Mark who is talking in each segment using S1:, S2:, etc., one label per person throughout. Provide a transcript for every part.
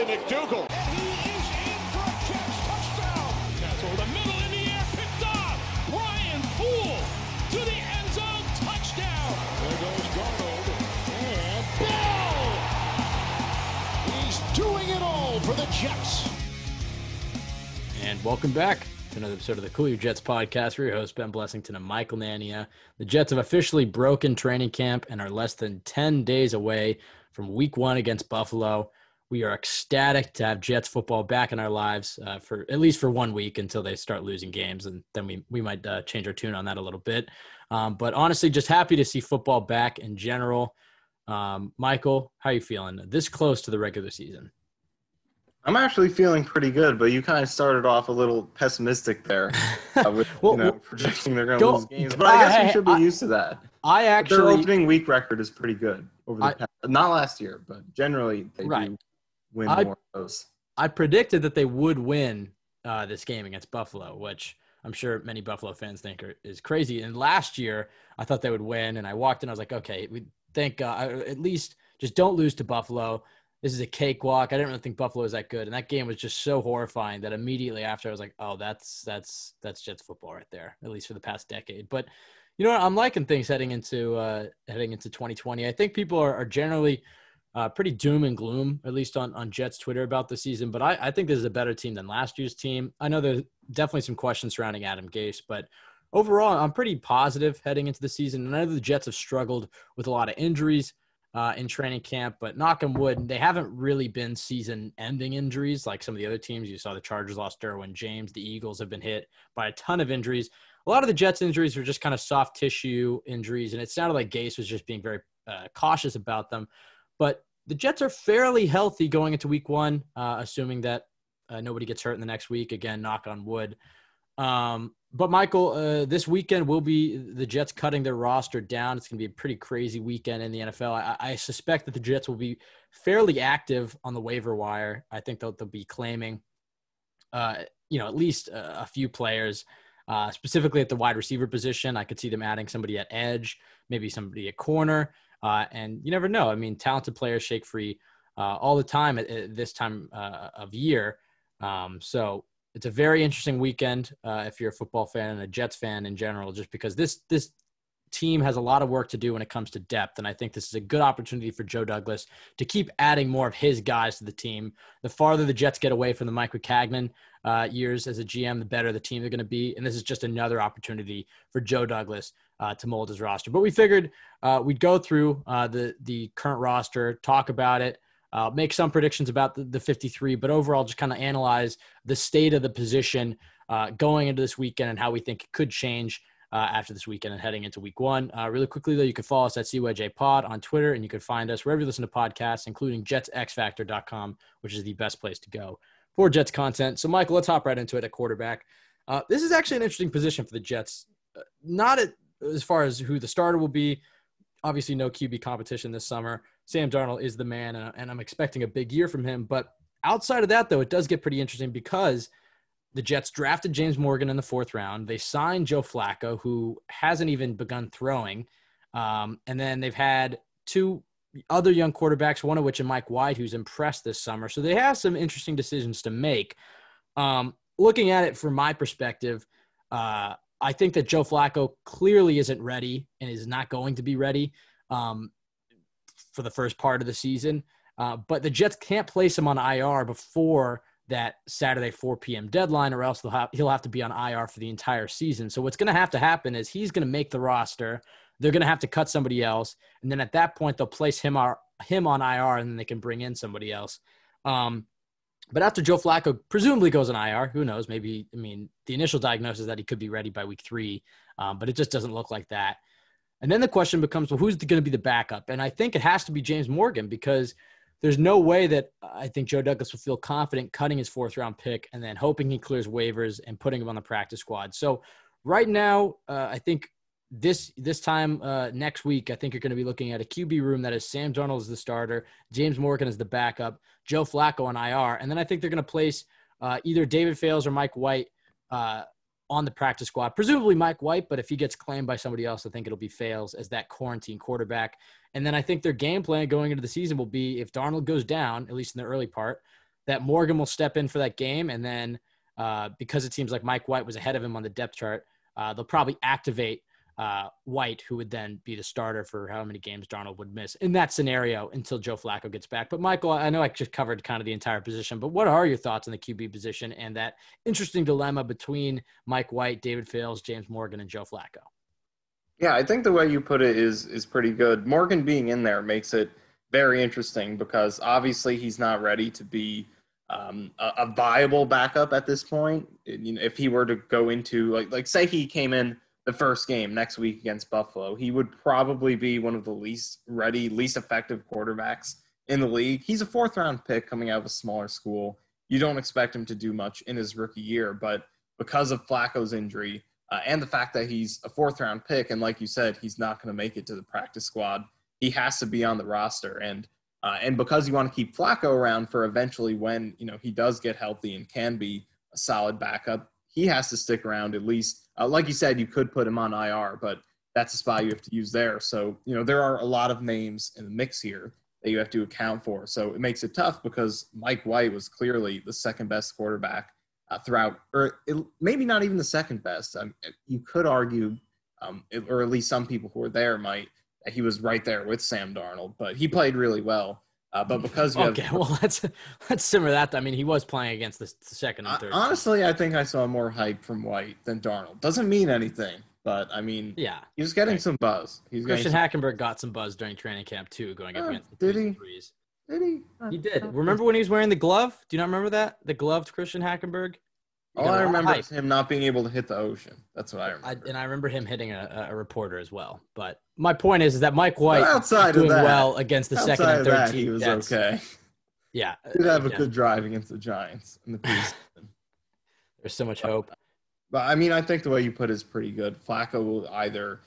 S1: McDougal.
S2: And he is in for a Jets touchdown. That's over the middle in the air, picked off. Brian Poole to the end zone, touchdown. There goes Darnold, and Bell! He's doing it all for the Jets.
S3: And welcome back to another episode of the Cool Your Jets podcast. We're your hosts, Ben Blessington and Michael Nania. The Jets have officially broken training camp and are less than 10 days away from week 1 against Buffalo. We are ecstatic to have Jets football back in our lives for at least for 1 week until they start losing games, and then we might change our tune on that a little bit. But honestly, just happy to see football back in general. Michael, how are you feeling this close to the regular season?
S4: I'm actually feeling pretty good, but you kind of started off a little pessimistic there with projecting they're going to lose games. But I guess we should be used to that. Their opening week record is pretty good over the past, not last year, but generally they do win more of those.
S3: I predicted that they would win this game against Buffalo, which I'm sure many Buffalo fans think is crazy. And last year, I thought they would win, and I walked in, I was like, okay, we think at least just don't lose to Buffalo. This is a cakewalk. I didn't really think Buffalo was that good. And that game was just so horrifying that immediately after I was like, oh, that's Jets football right there, at least for the past decade. But you know what? I'm liking things heading into 2020. I think people are generally pretty doom and gloom, at least on Jets Twitter about the season. But I think this is a better team than last year's team. I know there's definitely some questions surrounding Adam Gase, but overall, I'm pretty positive heading into the season. And I know the Jets have struggled with a lot of injuries in training camp, but knock on wood, they haven't really been season-ending injuries like some of the other teams. You saw the Chargers lost Derwin James. The Eagles have been hit by a ton of injuries. A lot of the Jets' injuries were just kind of soft tissue injuries, and it sounded like Gase was just being very cautious about them. But the Jets are fairly healthy going into week 1, assuming that nobody gets hurt in the next week. Again, knock on wood. But Michael, this weekend will be the Jets cutting their roster down. It's going to be a pretty crazy weekend in the NFL. I suspect that the Jets will be fairly active on the waiver wire. I think they'll be claiming, at least a few players, specifically at the wide receiver position. I could see them adding somebody at edge, maybe somebody at corner, and you never know. I mean, talented players shake free all the time at this time of year. So it's a very interesting weekend if you're a football fan and a Jets fan in general, just because this team has a lot of work to do when it comes to depth. And I think this is a good opportunity for Joe Douglas to keep adding more of his guys to the team. The farther the Jets get away from the Mike Maccagnan years as a GM, the better the team they're going to be. And this is just another opportunity for Joe Douglas to mold his roster. But we figured we'd go through the current roster, talk about it, make some predictions about the 53, but overall just kind of analyze the state of the position going into this weekend and how we think it could change after this weekend and heading into week 1. Really quickly, though, you can follow us at CYJPod on Twitter, and you can find us wherever you listen to podcasts, including JetsXFactor.com, which is the best place to go for Jets content. So, Michael, let's hop right into it at quarterback. This is actually an interesting position for the Jets. Not as far as who the starter will be. Obviously, no QB competition this summer. Sam Darnold is the man, and I'm expecting a big year from him. But outside of that, though, it does get pretty interesting because the Jets drafted James Morgan in the 4th round. They signed Joe Flacco, who hasn't even begun throwing. And then they've had 2 other young quarterbacks, one of which is Mike White, who's impressed this summer. So they have some interesting decisions to make. Looking at it from my perspective, I think that Joe Flacco clearly isn't ready and is not going to be ready for the first part of the season. But the Jets can't place him on IR before that Saturday 4 p.m. deadline, or else he'll have to be on IR for the entire season. So what's going to happen is he's going to make the roster. They're going to have to cut somebody else. And then at that point, they'll place him on IR, and then they can bring in somebody else. But after Joe Flacco presumably goes on IR, who knows? Maybe, the initial diagnosis is that he could be ready by week 3, but it just doesn't look like that. And then the question becomes, well, who's going to be the backup? And I think it has to be James Morgan, because there's no way that I think Joe Douglas will feel confident cutting his 4th-round pick and then hoping he clears waivers and putting him on the practice squad. So right now, I think this time next week, I think you're going to be looking at a QB room that is Sam Darnold as the starter, James Morgan as the backup, Joe Flacco on IR, and then I think they're going to place either David Fales or Mike White on the practice squad, presumably Mike White, but if he gets claimed by somebody else, I think it'll be Fales as that quarantine quarterback. And then I think their game plan going into the season will be, if Darnold goes down, at least in the early part, that Morgan will step in for that game. And then because it seems like Mike White was ahead of him on the depth chart, they'll probably activate White, who would then be the starter for how many games Darnold would miss in that scenario until Joe Flacco gets back. But Michael, I know I just covered kind of the entire position, but what are your thoughts on the QB position and that interesting dilemma between Mike White, David Fales, James Morgan, and Joe Flacco?
S4: Yeah, I think the way you put it is pretty good. Morgan being in there makes it very interesting because obviously he's not ready to be a viable backup at this point. You know, if he were to go into like say he came in the first game next week against Buffalo, he would probably be one of the least ready, least effective quarterbacks in the league. He's a 4th-round pick coming out of a smaller school. You don't expect him to do much in his rookie year, but because of Flacco's injury and the fact that he's a 4th-round pick, and like you said, he's not going to make it to the practice squad, he has to be on the roster. And because you want to keep Flacco around for eventually when, you know, he does get healthy and can be a solid backup, he has to stick around at least. Like you said, you could put him on IR, but that's a spot you have to use there. So, you know, there are a lot of names in the mix here that you have to account for. So it makes it tough because Mike White was clearly the second best quarterback throughout, or maybe not even the second best. You could argue, or at least some people who were there might, that he was right there with Sam Darnold, but he played really well. But because you
S3: well, let's simmer that. I mean, he was playing against the second and third.
S4: Honestly, I think I saw more hype from White than Darnold. Doesn't mean anything, but I mean,
S3: yeah,
S4: he was getting some buzz.
S3: Christian Hackenberg got some buzz during training camp too, going up against the threes.
S4: Did he?
S3: He did. Remember when he was wearing the glove? Do you not remember that? The gloved Christian Hackenberg?
S4: All I remember is him not being able to hit the ocean. That's what I remember.
S3: And I remember him hitting a reporter as well. But my point is that Mike White doing well against the second and third team.
S4: He was okay.
S3: Yeah.
S4: He did have a good drive against the Giants in the preseason.
S3: There's so much hope.
S4: But I mean, I think the way you put it is pretty good. Flacco will either,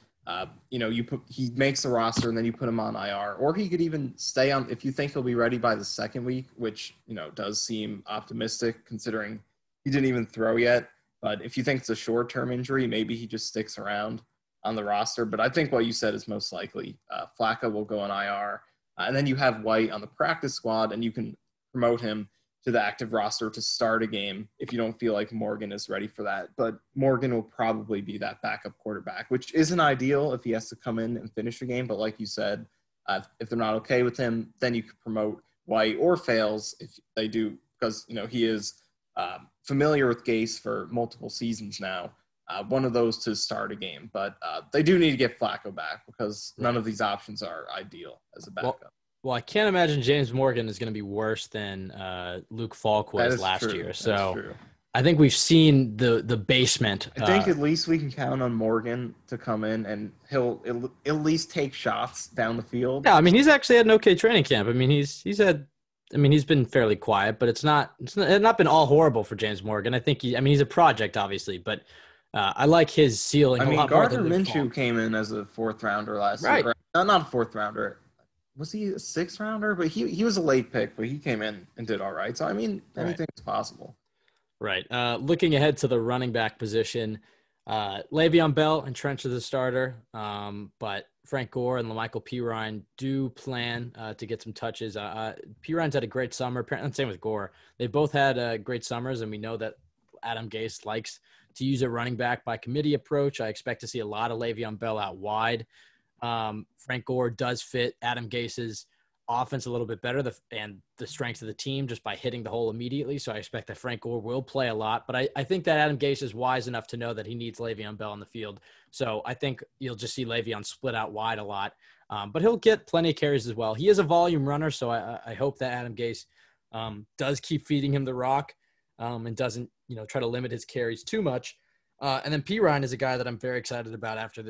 S4: he makes the roster and then you put him on IR, or he could even stay on if you think he'll be ready by the second week, which, you know, does seem optimistic considering he didn't even throw yet. But if you think it's a short-term injury, maybe he just sticks around on the roster. But I think what you said is most likely. Flacco will go on IR. And then you have White on the practice squad, and you can promote him to the active roster to start a game if you don't feel like Morgan is ready for that. But Morgan will probably be that backup quarterback, which isn't ideal if he has to come in and finish a game. But like you said, if they're not okay with him, then you could promote White or Fales if they do, because, you know, he is familiar with Gase for multiple seasons now. One of those to start a game. But they do need to get Flacco back because none of these options are ideal as a backup.
S3: Well, I can't imagine James Morgan is going to be worse than Luke Falk was last year. So I think we've seen the basement.
S4: I think at least we can count on Morgan to come in and he'll at least take shots down the field.
S3: Yeah, I mean, he's actually had an okay training camp. I mean, he's been fairly quiet, but it's not been all horrible for James Morgan. I think he's a project, obviously, but I like his ceiling.
S4: I mean, Gardner Minshew came in as a 4th rounder last year. Not a 4th rounder. Was he a 6th rounder? But he was a late pick, but he came in and did all right. So, I mean, anything is possible.
S3: Right. Looking ahead to the running back position, Le'Veon Bell entrenched as a starter, but Frank Gore and LaMichael Pirine do plan to get some touches. Pirine's had a great summer. Same with Gore. They both had great summers, and we know that Adam Gase likes to use a running back by committee approach. I expect to see a lot of Le'Veon Bell out wide. Frank Gore does fit Adam Gase's offense a little bit better and the strength of the team just by hitting the hole immediately. So I expect that Frank Gore will play a lot, but I think that Adam Gase is wise enough to know that he needs Le'Veon Bell on the field. So I think you'll just see Le'Veon split out wide a lot, but he'll get plenty of carries as well. He is a volume runner, so I hope that Adam Gase does keep feeding him the rock and doesn't, try to limit his carries too much. And then Pirine is a guy that I'm very excited about after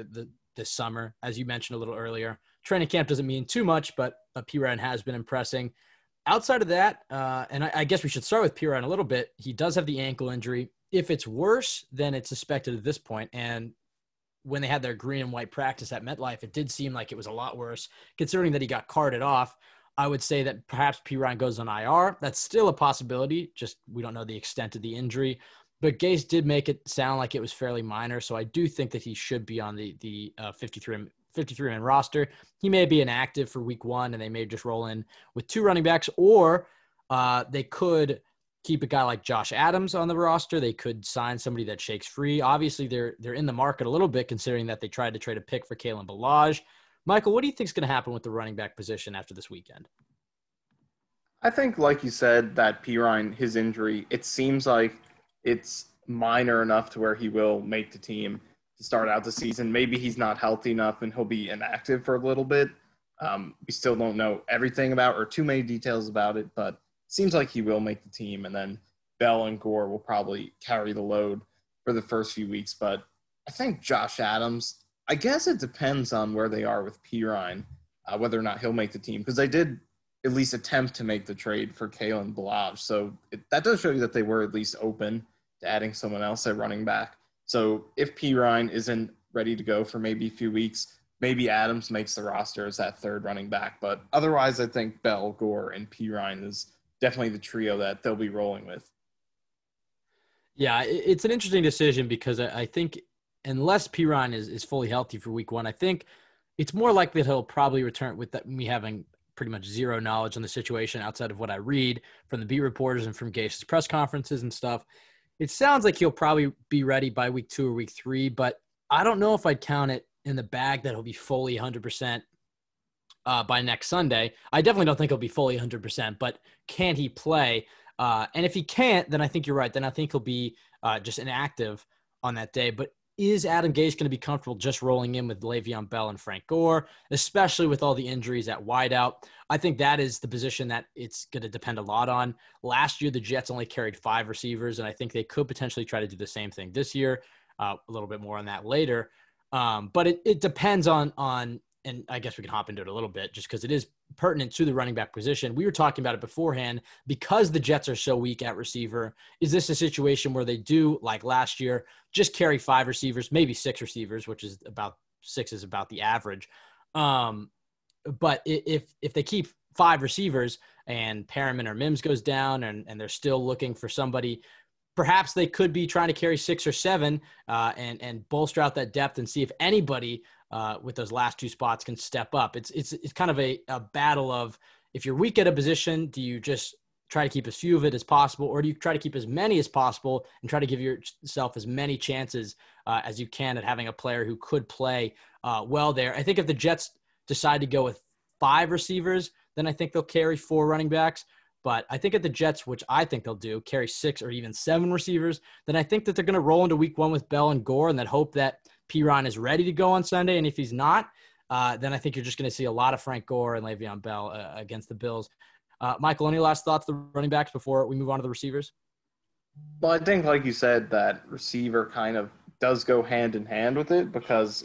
S3: this summer. As you mentioned a little earlier, training camp doesn't mean too much, but Pirine has been impressing. Outside of that, and I guess we should start with Pirine a little bit. He does have the ankle injury. If it's worse than it's suspected at this point, and when they had their green and white practice at MetLife, it did seem like it was a lot worse, considering that he got carted off. I would say that perhaps Pirine goes on IR. That's still a possibility, just we don't know the extent of the injury. But Gase did make it sound like it was fairly minor, so I do think that he should be on the 53-man roster. He may be inactive for week 1, and they may just roll in with 2 running backs, or They could keep a guy like Josh Adams on the roster. They could sign somebody that shakes free. Obviously, they're in the market a little bit, considering that they tried to trade a pick for Kalen Ballage. Michael, what do you think is going to happen with the running back position after this weekend?
S4: I think, like you said, that Pirine, his injury, it seems like it's minor enough to where he will make the team to start out the season. Maybe he's not healthy enough and he'll be inactive for a little bit. We still don't know everything about or too many details about it, but it seems like he will make the team. And then Bell and Gore will probably carry the load for the first few weeks. But I think Josh Adams, I guess it depends on where they are with Pirine, whether or not he'll make the team, because they did at least attempt to make the trade for Kalen Ballage. So that does show you that they were at least open to adding someone else at running back. So if Pirine isn't ready to go for maybe a few weeks, maybe Adams makes the roster as that third running back. But otherwise, I think Bell, Gore, and Pirine is definitely the trio that they'll be rolling with.
S3: Yeah, it's an interesting decision because I think unless Pirine is fully healthy for week one, I think it's more likely that he'll probably return with that, me having pretty much zero knowledge on the situation outside of what I read from the beat reporters and from Gase's press conferences and stuff. It sounds like he'll probably be ready by week 2 or week 3, but I don't know if I'd count it in the bag that he'll be fully 100% by next Sunday. I definitely don't think he'll be fully 100%, but can he play? And if he can't, then I think you're right. Then I think he'll be just inactive on that day. But is Adam Gase going to be comfortable just rolling in with Le'Veon Bell and Frank Gore, especially with all the injuries at wideout? I think that is the position that it's going to depend a lot on. Last year, the Jets only carried 5 receivers, and I think they could potentially try to do the same thing this year. A little bit more on that later. But it depends on, and I guess we can hop into it a little bit just because it is pertinent to the running back position. We were talking about it beforehand because the Jets are so weak at receiver. Is this a situation where they do, like last year, just carry 5 receivers, maybe 6 receivers, which is about 6 is about the average. But if they keep 5 receivers and Perriman or Mims goes down and they're still looking for somebody, perhaps they could be trying to carry 6 or 7 and bolster out that depth and see if anybody with those last 2 spots can step up. It's kind of a battle of, if you're weak at a position, do you just try to keep as few of it as possible, or do you try to keep as many as possible and try to give yourself as many chances as you can at having a player who could play well there? I think if the Jets decide to go with 5 receivers, then I think they'll carry 4 running backs. But I think at the Jets, which I think they'll do, carry 6 or even 7 receivers, then I think that they're going to roll into week 1 with Bell and Gore and then hope that Pirine is ready to go on Sunday. And if he's not, then I think you're just going to see a lot of Frank Gore and Le'Veon Bell against the Bills. Michael, any last thoughts on the running backs before we move on to the receivers?
S4: Well, I think, like you said, that receiver kind of does go hand in hand with it because,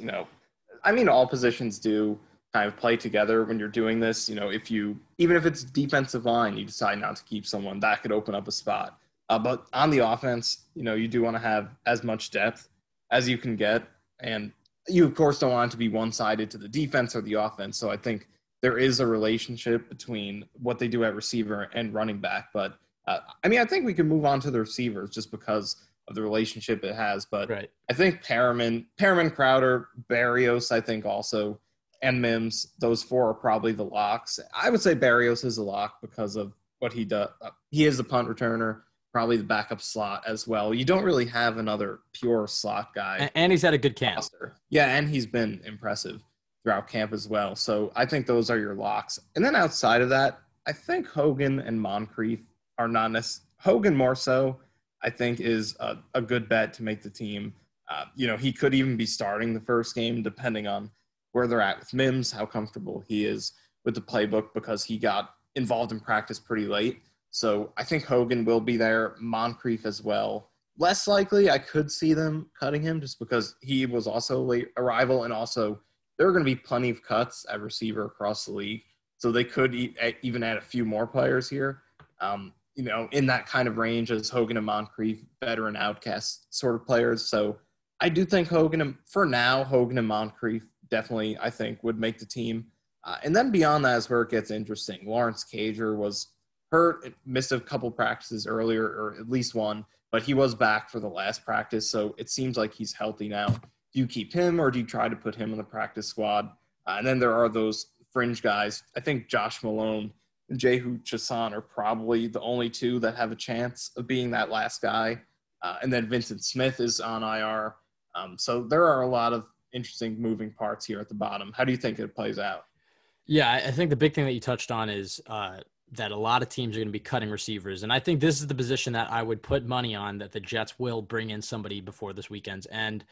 S4: all positions do kind of play together when you're doing this. Even if it's defensive line, you decide not to keep someone, that could open up a spot. But on the offense, you do want to have as much depth as you can get. And you, of course, don't want it to be one-sided to the defense or the offense. So I think there is a relationship between what they do at receiver and running back. But, I think we can move on to the receivers just because of the relationship it has. But right. I think Perriman, Crowder, Berrios, I think also, and Mims, those 4 are probably the locks. I would say Berrios is a lock because of what he does. He is the punt returner, probably the backup slot as well. You don't really have another pure slot guy.
S3: And he's had a good camp.
S4: Yeah, and he's been impressive throughout camp as well. So I think those are your locks. And then outside of that, I think Hogan and Moncrief are not necessarily – Hogan more so, I think, is a good bet to make the team. He could even be starting the first game depending on where they're at with Mims, how comfortable he is with the playbook because he got involved in practice pretty late. So I think Hogan will be there, Moncrief as well. Less likely I could see them cutting him just because he was also a late arrival, and also there are going to be plenty of cuts at receiver across the league. So they could even add a few more players here, in that kind of range as Hogan and Moncrief, veteran outcast sort of players. So I do think Hogan and Moncrief definitely, I think, would make the team. And then beyond that is where it gets interesting. Lawrence Cager was hurt, missed a couple practices earlier, or at least one, but he was back for the last practice, so it seems like he's healthy now. Do you keep him, or do you try to put him in the practice squad? And then there are those fringe guys. I think Josh Malone and Jehu Chassan are probably the only two that have a chance of being that last guy. And then Vincent Smith is on IR. So there are a lot of interesting moving parts here at the bottom. How do you think it plays out?
S3: Yeah, I think the big thing that you touched on is that a lot of teams are going to be cutting receivers. And I think this is the position that I would put money on, that the Jets will bring in somebody before this weekend's end.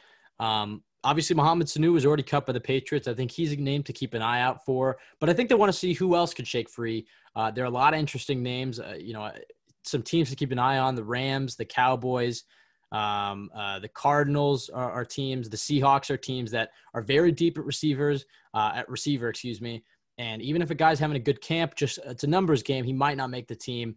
S3: Obviously, Mohamed Sanu was already cut by the Patriots. I think he's a name to keep an eye out for. But I think they want to see who else could shake free. There are a lot of interesting names. Some teams to keep an eye on: the Rams, the Cowboys, the Cardinals are teams. The Seahawks are teams that are very deep at receiver. And even if a guy's having a good camp, just it's a numbers game, he might not make the team.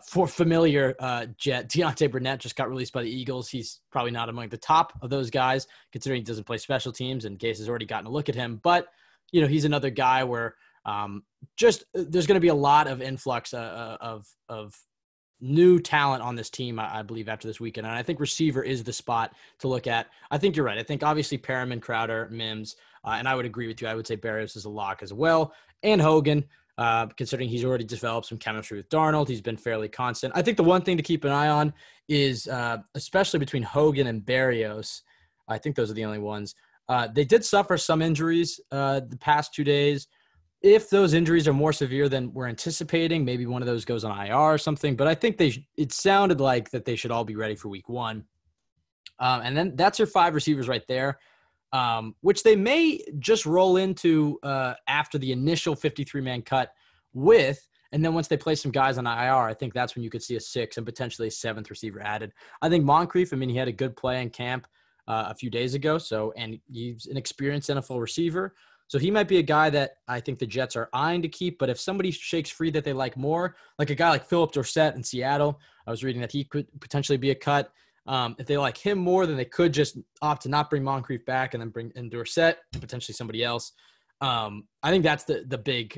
S3: For familiar Jet, Deontay Burnett just got released by the Eagles. He's probably not among the top of those guys, considering he doesn't play special teams, and Gase has already gotten a look at him. But, he's another guy where there's going to be a lot of influx of new talent on this team, I believe, after this weekend. And I think receiver is the spot to look at. I think you're right. I think obviously Perriman, Crowder, Mims, and I would agree with you. I would say Berrios is a lock as well. And Hogan, considering he's already developed some chemistry with Darnold. He's been fairly constant. I think the one thing to keep an eye on is, especially between Hogan and Berrios, I think those are the only ones. They did suffer some injuries the past 2 days. If those injuries are more severe than we're anticipating, maybe one of those goes on IR or something. But I think it sounded like that they should all be ready for week one. And then that's your 5 receivers right there, which they may just roll into after the initial 53-man cut with. And then once they play some guys on IR, I think that's when you could see a 6th and potentially a 7th receiver added. I think Moncrief, he had a good play in camp a few days ago. And he's an experienced NFL receiver. So he might be a guy that I think the Jets are eyeing to keep. But if somebody shakes free that they like more, like a guy like Philip Dorsett in Seattle, I was reading that he could potentially be a cut. If they like him more, then they could just opt to not bring Moncrief back and then bring in Dorsett and potentially somebody else. I think that's the big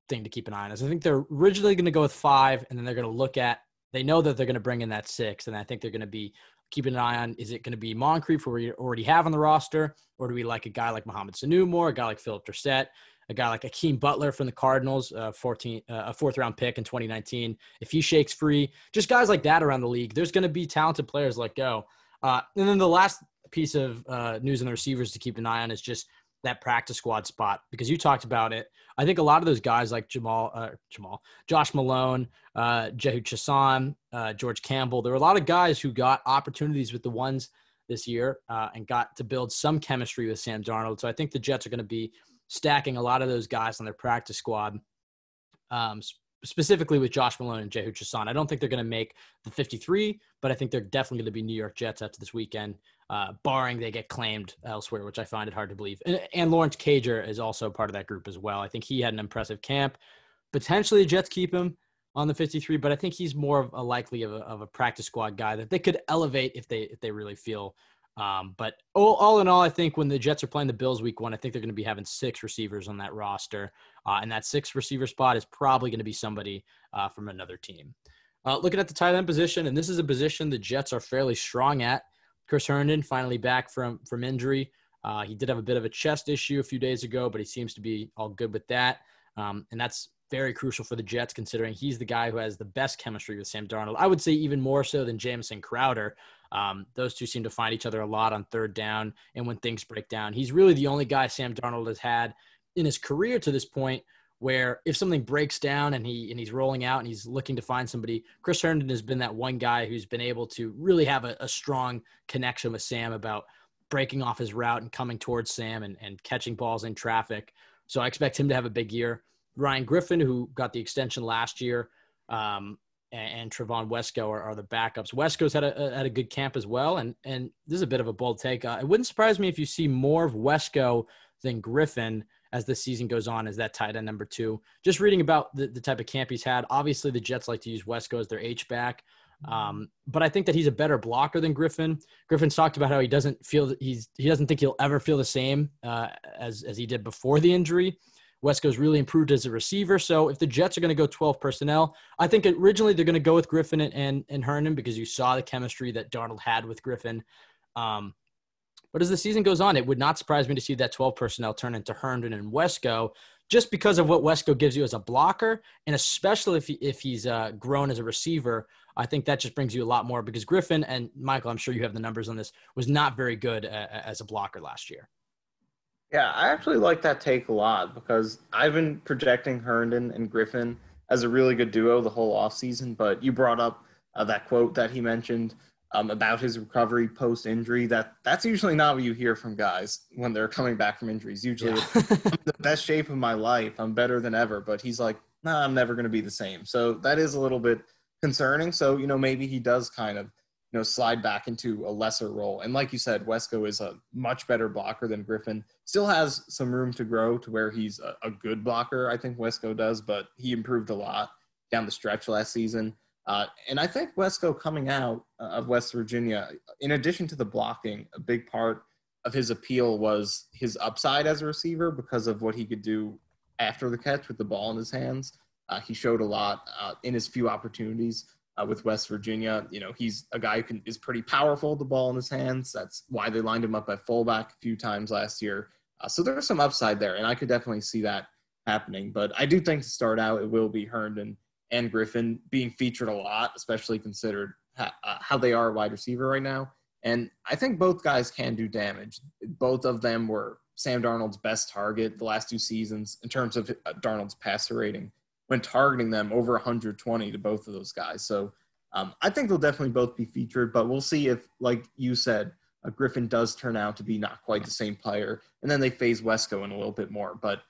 S3: thing to keep an eye on. I think they're originally going to go with 5, and then they're going to look at – they know that they're going to bring in that 6th, and I think they're going to be keeping an eye on, is it going to be Moncrief, who we already have on the roster, or do we like a guy like Mohamed Sanu more, a guy like Philip Dorsett, a guy like Akeem Butler from the Cardinals, a 4th-round pick in 2019. If he shakes free, just guys like that around the league, there's going to be talented players let go. And then the last piece of news on the receivers to keep an eye on is just that practice squad spot, because you talked about it. I think a lot of those guys like Josh Malone, Jehu Chassan, George Campbell, there were a lot of guys who got opportunities with the ones this year and got to build some chemistry with Sam Darnold. So I think the Jets are going to be stacking a lot of those guys on their practice squad, specifically with Josh Malone and Jehu Chassan. I don't think they're going to make the 53, but I think they're definitely going to be New York Jets after this weekend, barring they get claimed elsewhere, which I find it hard to believe. And Lawrence Cager is also part of that group as well. I think he had an impressive camp. Potentially the Jets keep him on the 53, but I think he's more of a likely of a practice squad guy that they could elevate if they really feel. But all in all, I think when the Jets are playing the Bills week 1, I think they're going to be having 6 receivers on that roster. And that 6th receiver spot is probably going to be somebody from another team. Looking at the tight end position, and this is a position the Jets are fairly strong at. Chris Herndon finally back from injury. He did have a bit of a chest issue a few days ago, but he seems to be all good with that. And that's very crucial for the Jets, considering he's the guy who has the best chemistry with Sam Darnold. I would say even more so than Jamison Crowder. Those two seem to find each other a lot on 3rd down and when things break down. He's really the only guy Sam Darnold has had in his career to this point where if something breaks down and he's rolling out and he's looking to find somebody, Chris Herndon has been that one guy who's been able to really have a strong connection with Sam about breaking off his route and coming towards Sam and catching balls in traffic. So I expect him to have a big year. Ryan Griffin, who got the extension last year, and Trevon Wesco are the backups. Wesco's had a good camp as well, and this is a bit of a bold take. It wouldn't surprise me if you see more of Wesco than Griffin as the season goes on as that tight end number 2. Just reading about the type of camp he's had, obviously the Jets like to use Wesco as their H-back, but I think that he's a better blocker than Griffin. Griffin's talked about how he doesn't think he'll ever feel the same as he did before the injury. Wesco's really improved as a receiver. So if the Jets are going to go 12 personnel, I think originally they're going to go with Griffin and Herndon because you saw the chemistry that Darnold had with Griffin. But as the season goes on, it would not surprise me to see that 12 personnel turn into Herndon and Wesco just because of what Wesco gives you as a blocker, and especially if he's grown as a receiver. I think that just brings you a lot more, because Griffin, and Michael, I'm sure you have the numbers on this, was not very good as a blocker last year.
S4: Yeah, I actually like that take a lot, because I've been projecting Herndon and Griffin as a really good duo the whole offseason, but you brought up that quote that he mentioned about his recovery post-injury. That's usually not what you hear from guys when they're coming back from injuries. Usually it's, I'm in the best shape of my life, I'm better than ever, but he's like, nah, I'm never going to be the same. So that is a little bit concerning. So, maybe he does kind of, slide back into a lesser role. And like you said, Wesco is a much better blocker than Griffin. Still has some room to grow to where he's a good blocker, I think Wesco does, but he improved a lot down the stretch last season. And I think Wesco coming out of West Virginia, in addition to the blocking, a big part of his appeal was his upside as a receiver because of what he could do after the catch with the ball in his hands. He showed a lot in his few opportunities with West Virginia. He's a guy who is pretty powerful with the ball in his hands. That's why they lined him up at fullback a few times last year. So there's some upside there, and I could definitely see that happening. But I do think to start out, it will be Herndon and Griffin being featured a lot, especially considered how they are a wide receiver right now. And I think both guys can do damage. Both of them were Sam Darnold's best target the last 2 seasons in terms of Darnold's passer rating, when targeting them over 120 to both of those guys. So I think they'll definitely both be featured, but we'll see if, like you said, Griffin does turn out to be not quite the same player, and then they phase Wesco in a little bit more. But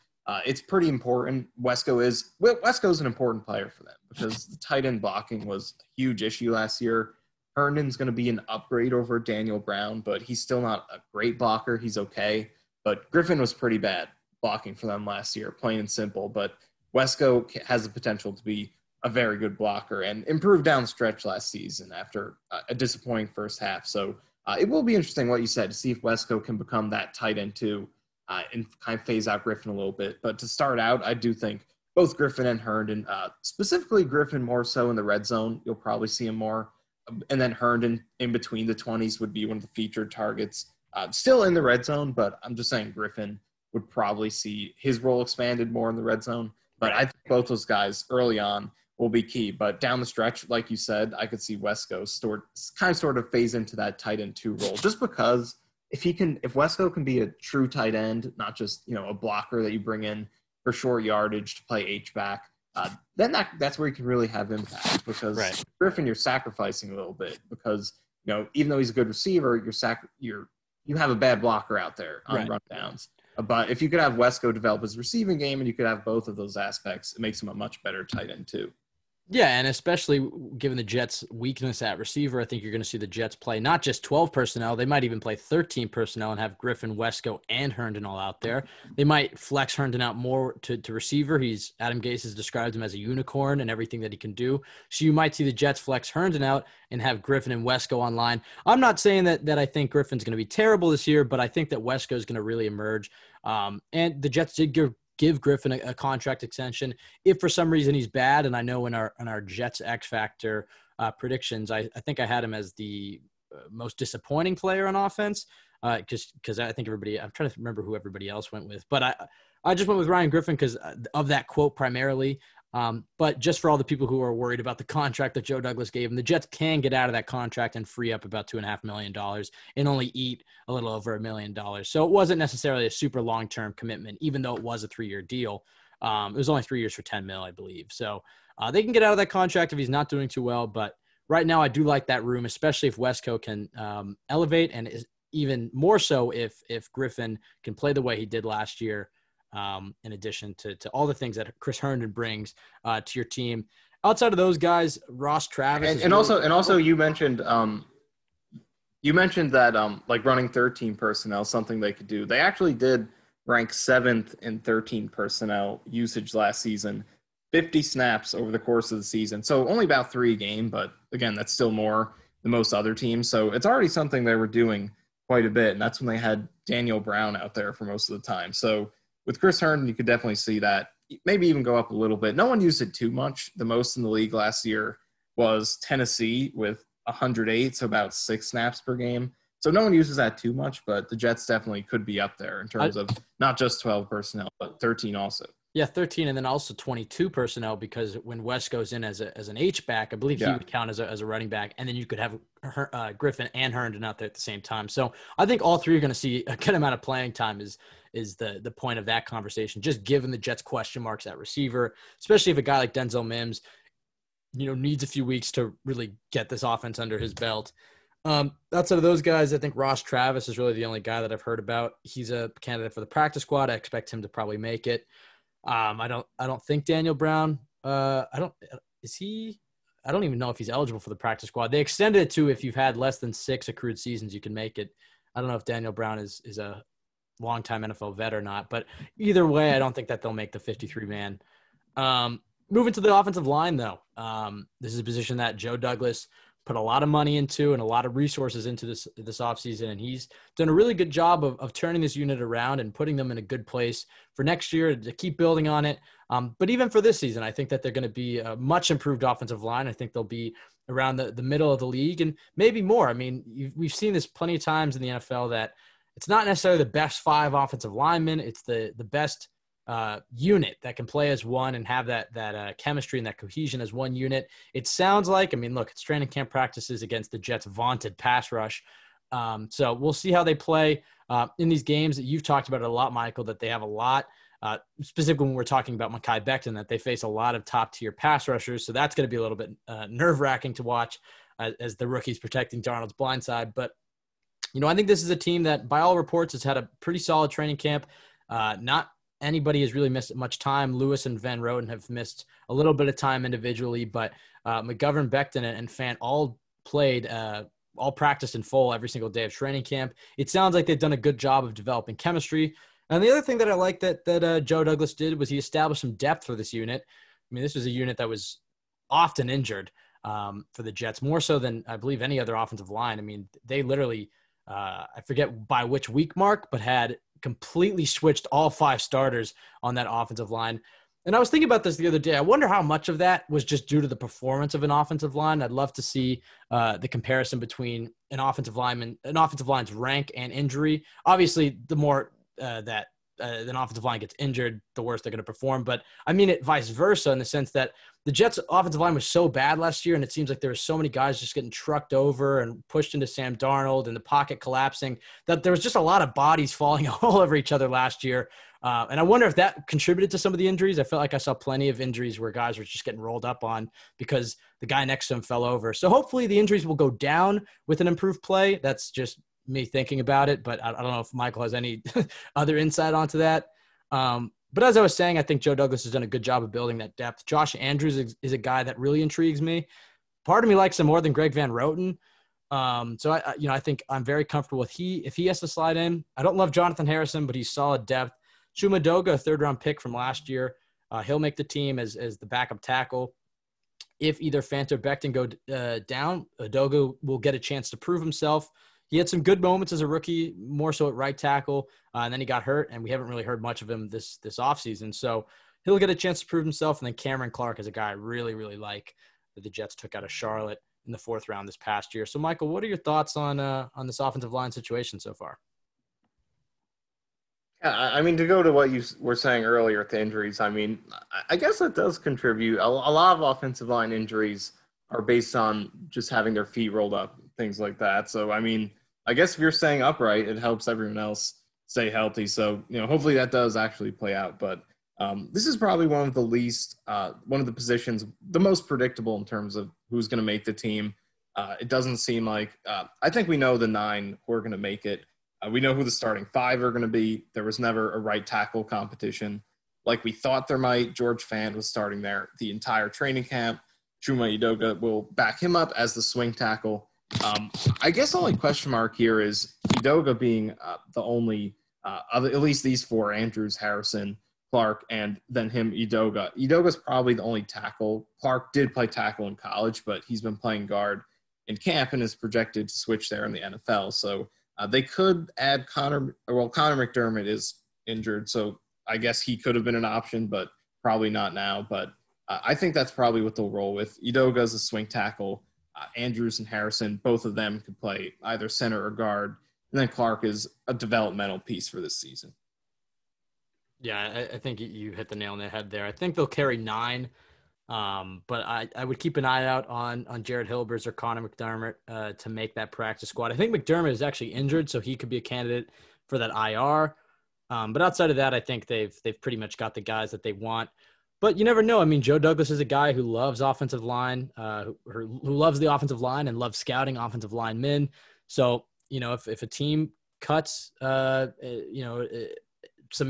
S4: it's pretty important. Wesco's an important player for them, because the tight end blocking was a huge issue last year. Herndon's going to be an upgrade over Daniel Brown, but he's still not a great blocker. He's okay. But Griffin was pretty bad blocking for them last year, plain and simple. But Wesco has the potential to be a very good blocker and improved down the stretch last season after a disappointing first half. So it will be interesting what you said, to see if Wesco can become that tight end too, and kind of phase out Griffin a little bit. But to start out, I do think both Griffin and Herndon, specifically Griffin more so in the red zone, you'll probably see him more. And then Herndon in between the 20s would be one of the featured targets. Still in the red zone, but I'm just saying Griffin would probably see his role expanded more in the red zone. But I think both those guys early on will be key. But down the stretch, like you said, I could see Wesco sort of phase into that tight end 2 role, just because if Wesco can be a true tight end, not just a blocker that you bring in for short yardage to play H-back, then that's where you can really have impact. Because right. Griffin, you're sacrificing a little bit, because even though he's a good receiver, you have a bad blocker out there on rundowns. But if you could have Wesco develop his receiving game and you could have both of those aspects, it makes him a much better tight end too.
S3: Yeah, and especially given the Jets' weakness at receiver, I think you're going to see the Jets play not just 12 personnel. They might even play 13 personnel and have Griffin, Wesco, and Herndon all out there. They might flex Herndon out more to receiver. Adam Gase has described him as a unicorn and everything that he can do. So you might see the Jets flex Herndon out and have Griffin and Wesco online. I'm not saying that I think Griffin's going to be terrible this year, but I think that Wesco is going to really emerge. And the Jets did give Griffin a contract extension if for some reason he's bad. And I know in our Jets X Factor predictions, I think I had him as the most disappointing player on offense, because I think I'm trying to remember who everybody else went with, but I just went with Ryan Griffin because of that quote primarily. But just for all the people who are worried about the contract that Joe Douglas gave him, the Jets can get out of that contract and free up about $2.5 million and only eat a little over $1 million. So it wasn't necessarily a super long-term commitment, even though it was a 3-year deal. It was only 3 years for $10 million, I believe. So they can get out of that contract if he's not doing too well. But right now I do like that room, especially if Wesco can elevate, and even more so if Griffin can play the way he did last year. In addition to all the things that Chris Herndon brings to your team. Outside of those guys, Ross Travis.
S4: And also you mentioned that like running 13 personnel, something they could do. They actually did rank 7th in 13 personnel usage last season, 50 snaps over the course of the season. So only about 3 a game, but again, that's still more than most other teams. So it's already something they were doing quite a bit. And that's when they had Daniel Brown out there for most of the time. So with Chris Herndon, you could definitely see that, maybe even go up a little bit. No one used it too much. The most in the league last year was Tennessee with 108, so about 6 snaps per game. So no one uses that too much, but the Jets definitely could be up there in terms of not just 12 personnel, but 13 also.
S3: Yeah, 13, and then also 22 personnel, because when West goes in as an H-back, I believe he would count as a running back, and then you could have Griffin and Herndon out there at the same time. So I think all three are going to see a good amount of playing time is the point of that conversation, just given the Jets' question marks at receiver, especially if a guy like Denzel Mims, needs a few weeks to really get this offense under his belt. Outside of those guys, I think Ross Travis is really the only guy that I've heard about. He's a candidate for the practice squad. I expect him to probably make it. I don't think Daniel Brown, I don't even know if he's eligible for the practice squad. They extended it to if you've had less than 6 accrued seasons, you can make it. I don't know if Daniel Brown is a longtime NFL vet or not, but either way, I don't think that they'll make the 53-man. Moving to the offensive line, though, this is a position that Joe Douglas put a lot of money into and a lot of resources into this offseason, and he's done a really good job of turning this unit around and putting them in a good place for next year to keep building on it. But even for this season, I think that they're going to be a much improved offensive line. I think they'll be around the middle of the league and maybe more. I mean, we've seen this plenty of times in the NFL that it's not necessarily the best 5 offensive linemen. It's the best unit that can play as one and have that chemistry and that cohesion as one unit. It sounds like, look, it's training camp practices against the Jets' vaunted pass rush. So we'll see how they play in these games. You've talked about it a lot, Michael, that they have a lot, specifically when we're talking about Mekhi Becton, that they face a lot of top-tier pass rushers. So that's going to be a little bit nerve-wracking to watch as the rookies protecting Darnold's blind side. But, I think this is a team that, by all reports, has had a pretty solid training camp. Not anybody has really missed much time. Lewis and Van Roten have missed a little bit of time individually, but McGovern, Becton, and Fant all played, all practiced in full every single day of training camp. It sounds like they've done a good job of developing chemistry. And the other thing that I like that Joe Douglas did was he established some depth for this unit. This was a unit that was often injured for the Jets, more so than I believe any other offensive line. They literally, I forget by which week mark, but had completely switched all 5 starters on that offensive line. And I was thinking about this the other day. I wonder how much of that was just due to the performance of an offensive line. I'd love to see the comparison between an offensive line's rank and injury. Obviously, the more that an offensive line gets injured, the worse they're going to perform. But I mean it vice versa, in the sense that the Jets' offensive line was so bad last year, and it seems like there were so many guys just getting trucked over and pushed into Sam Darnold and the pocket collapsing, that there was just a lot of bodies falling all over each other last year. And I wonder if that contributed to some of the injuries. I felt like I saw plenty of injuries where guys were just getting rolled up on because the guy next to him fell over. So hopefully the injuries will go down with an improved play. That's just me thinking about it, but I don't know if Michael has any other insight onto that. But as I was saying, I think Joe Douglas has done a good job of building that depth. Josh Andrews is a guy that really intrigues me. Part of me likes him more than Greg Van Roten. So I think I'm very comfortable with if he has to slide in. I don't love Jonathan Harrison, but he's solid depth. Chuma Doga, a 3rd-round pick from last year. He'll make the team as the backup tackle. If either Fant or Becton go down, Doga will get a chance to prove himself. He had some good moments as a rookie, more so at right tackle, and then he got hurt, and we haven't really heard much of him this offseason. So he'll get a chance to prove himself. And then Cameron Clark is a guy I really, really like that the Jets took out of Charlotte in the 4th round this past year. So, Michael, what are your thoughts on this offensive line situation so far?
S4: Yeah, to go to what you were saying earlier with the injuries, I guess that does contribute. A lot of offensive line injuries are based on just having their feet rolled up, things like that. So, I guess if you're staying upright, it helps everyone else stay healthy. So, hopefully that does actually play out. But this is probably one of the positions, the most predictable in terms of who's going to make the team. It doesn't seem like I think we know the 9 who are going to make it. We know who the starting 5 are going to be. There was never a right tackle competition like we thought there might. George Fant was starting there the entire training camp. Chuma Edoga will back him up as the swing tackle. I guess the only question mark here is Edoga being the only, of at least these 4, Andrews, Harrison, Clark, and then him, Edoga. Edoga's probably the only tackle. Clark did play tackle in college, but he's been playing guard in camp and is projected to switch there in the NFL. So they could add Connor McDermott is injured, so I guess he could have been an option, but probably not now. But I think that's probably what they'll roll with. Edoga is a swing tackle. Andrews and Harrison, both of them could play either center or guard. And then Clark is a developmental piece for this season.
S3: Yeah, I think you hit the nail on the head there. I think they'll carry 9. But I would keep an eye out on Jared Hilbers or Connor McDermott to make that practice squad. I think McDermott is actually injured, so he could be a candidate for that IR. But outside of that, I think they've pretty much got the guys that they want. But you never know. I mean, Joe Douglas is a guy who loves offensive line, who loves the offensive line and loves scouting offensive linemen. So, if a team cuts, some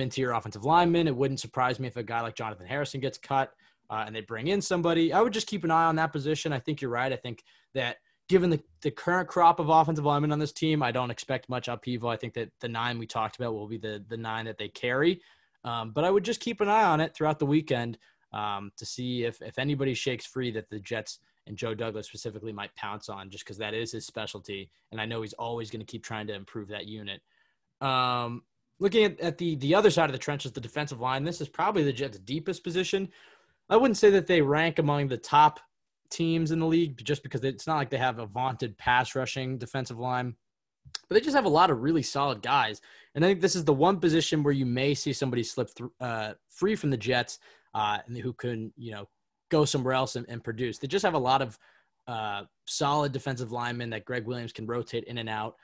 S3: interior offensive linemen, it wouldn't surprise me if a guy like Jonathan Harrison gets cut. And they bring in somebody. I would just keep an eye on that position. I think you're right. I think that given the current crop of offensive linemen on this team, I don't expect much upheaval. I think that the 9 we talked about will be the 9 that they carry. But I would just keep an eye on it throughout the weekend to see if anybody shakes free that the Jets and Joe Douglas specifically might pounce on, just because that is his specialty. And I know he's always going to keep trying to improve that unit. Looking at the other side of the trenches, the defensive line, this is probably the Jets' deepest position. I wouldn't say that they rank among the top teams in the league just because it's not like they have a vaunted pass rushing defensive line, but they just have a lot of really solid guys. And I think this is the one position where you may see somebody slip free from the Jets and who can, go somewhere else and produce. They just have a lot of solid defensive linemen that Greg Williams can rotate in and out.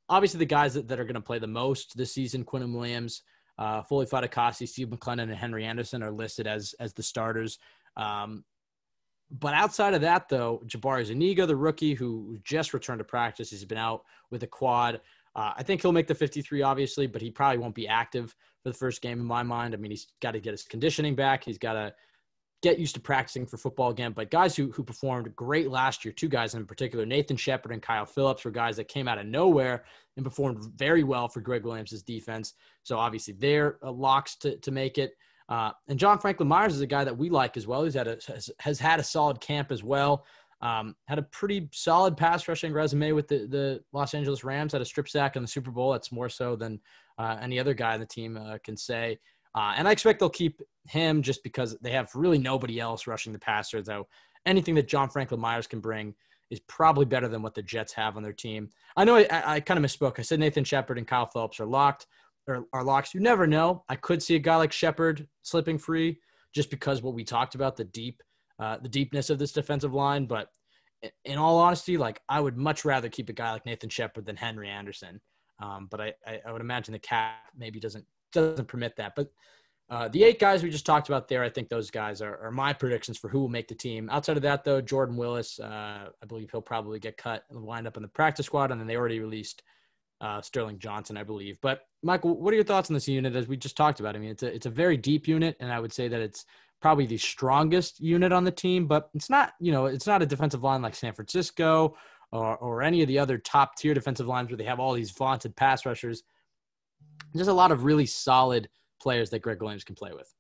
S3: Obviously the guys that are going to play the most this season, Quinnen Williams, Foley Fatukasi, Steve McClendon, and Henry Anderson are listed as the starters. But outside of that, though, Jabari Zuniga, the rookie who just returned to practice, he's been out with a quad. I think he'll make the 53, obviously, but he probably won't be active for the first game in my mind. I mean, he's got to get his conditioning back. He's got to get used to practicing for football again. But guys who performed great last year, 2 guys in particular, Nathan Shepard and Kyle Phillips, were guys that came out of nowhere and performed very well for Greg Williams' defense. So obviously they're locks to make it. And John Franklin Myers is a guy that we like as well. He's has had a solid camp as well. Had a pretty solid pass rushing resume with the Los Angeles Rams. Had a strip sack in the Super Bowl. That's more so than any other guy on the team can say. And I expect they'll keep him just because they have really nobody else rushing the passer, though anything that John Franklin Myers can bring is probably better than what the Jets have on their team. I know I kind of misspoke. I said Nathan Shepard and Kyle Phillips are locks. You never know. I could see a guy like Shepard slipping free just because what we talked about, the deepness of this defensive line. But in all honesty, I would much rather keep a guy like Nathan Shepard than Henry Anderson. But I would imagine the cap maybe doesn't permit that. But the 8 guys we just talked about there, I think those guys are my predictions for who will make the team. Outside of that, though, Jordan Willis, I believe he'll probably get cut and wind up in the practice squad, and then they already released Sterling Johnson, I believe. But, Michael, what are your thoughts on this unit as we just talked about? I mean, it's a very deep unit, and I would say that it's probably the strongest unit on the team, but it's not a defensive line like San Francisco or any of the other top-tier defensive lines where they have all these vaunted pass rushers. There's a lot of really solid players that Greg Williams can play with.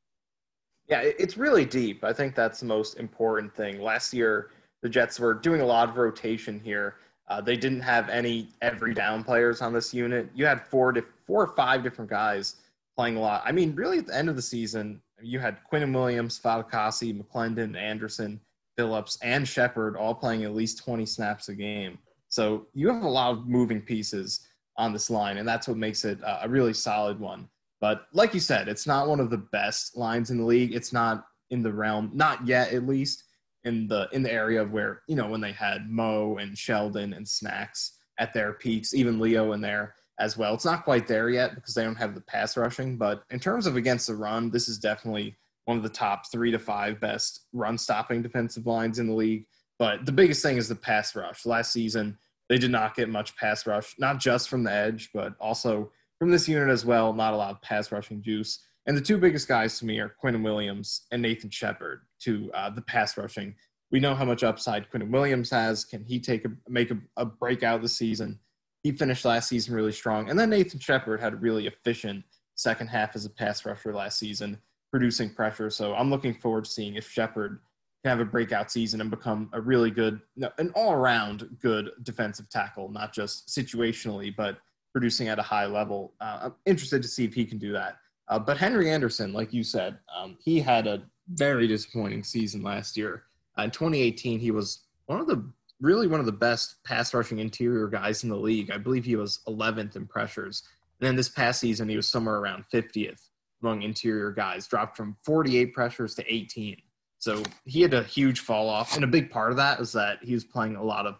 S4: Yeah, it's really deep. I think that's the most important thing. Last year, the Jets were doing a lot of rotation here. They didn't have any every down players on this unit. You had 4 or 5 different guys playing a lot. I mean, really at the end of the season, you had Quinnen Williams, Fatukasi, McClendon, Anderson, Phillips, and Shepard all playing at least 20 snaps a game. So you have a lot of moving pieces on this line, and that's what makes it a really solid one. But like you said, it's not one of the best lines in the league. It's not in the realm, not yet at least, in the area of where, when they had Mo and Sheldon and Snacks at their peaks, even Leo in there as well. It's not quite there yet because they don't have the pass rushing. But in terms of against the run, this is definitely one of the top 3 to 5 best run-stopping defensive lines in the league. But the biggest thing is the pass rush. Last season, they did not get much pass rush, not just from the edge, but also from this unit as well. Not a lot of pass rushing juice. And the 2 biggest guys to me are Quinnen Williams and Nathan Shepard to the pass rushing. We know how much upside Quinnen Williams has. Can he make a breakout this season? He finished last season really strong. And then Nathan Shepard had a really efficient second half as a pass rusher last season, producing pressure. So I'm looking forward to seeing if Shepard can have a breakout season and become a really good, an all-around good defensive tackle, not just situationally, but producing at a high level. I'm interested to see if he can do that. But Henry Anderson, like you said, he had a very disappointing season last year. In 2018, he was one of the best pass rushing interior guys in the league. I believe he was 11th in pressures. And then this past season, he was somewhere around 50th among interior guys, dropped from 48 pressures to 18. So he had a huge fall off. And a big part of that is that he was playing a lot of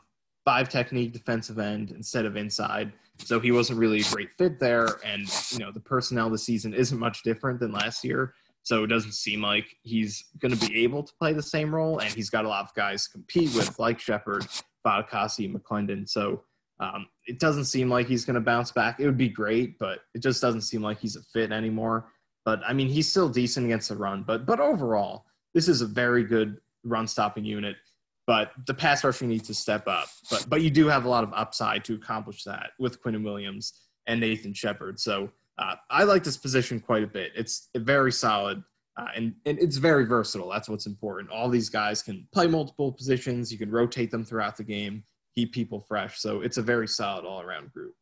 S4: 5 technique defensive end instead of inside. So he wasn't really a great fit there. And, the personnel this season isn't much different than last year. So it doesn't seem like he's going to be able to play the same role. And he's got a lot of guys to compete with, like Shepard, Fatukasi, McClendon. So it doesn't seem like he's going to bounce back. It would be great, but it just doesn't seem like he's a fit anymore. But, he's still decent against the run. But overall, this is a very good run-stopping unit. But the pass rushing needs to step up. But you do have a lot of upside to accomplish that with Quinnen Williams and Nathan Shepard. So I like this position quite a bit. It's very solid, and it's very versatile. That's what's important. All these guys can play multiple positions. You can rotate them throughout the game, keep people fresh. So it's a very solid all-around group.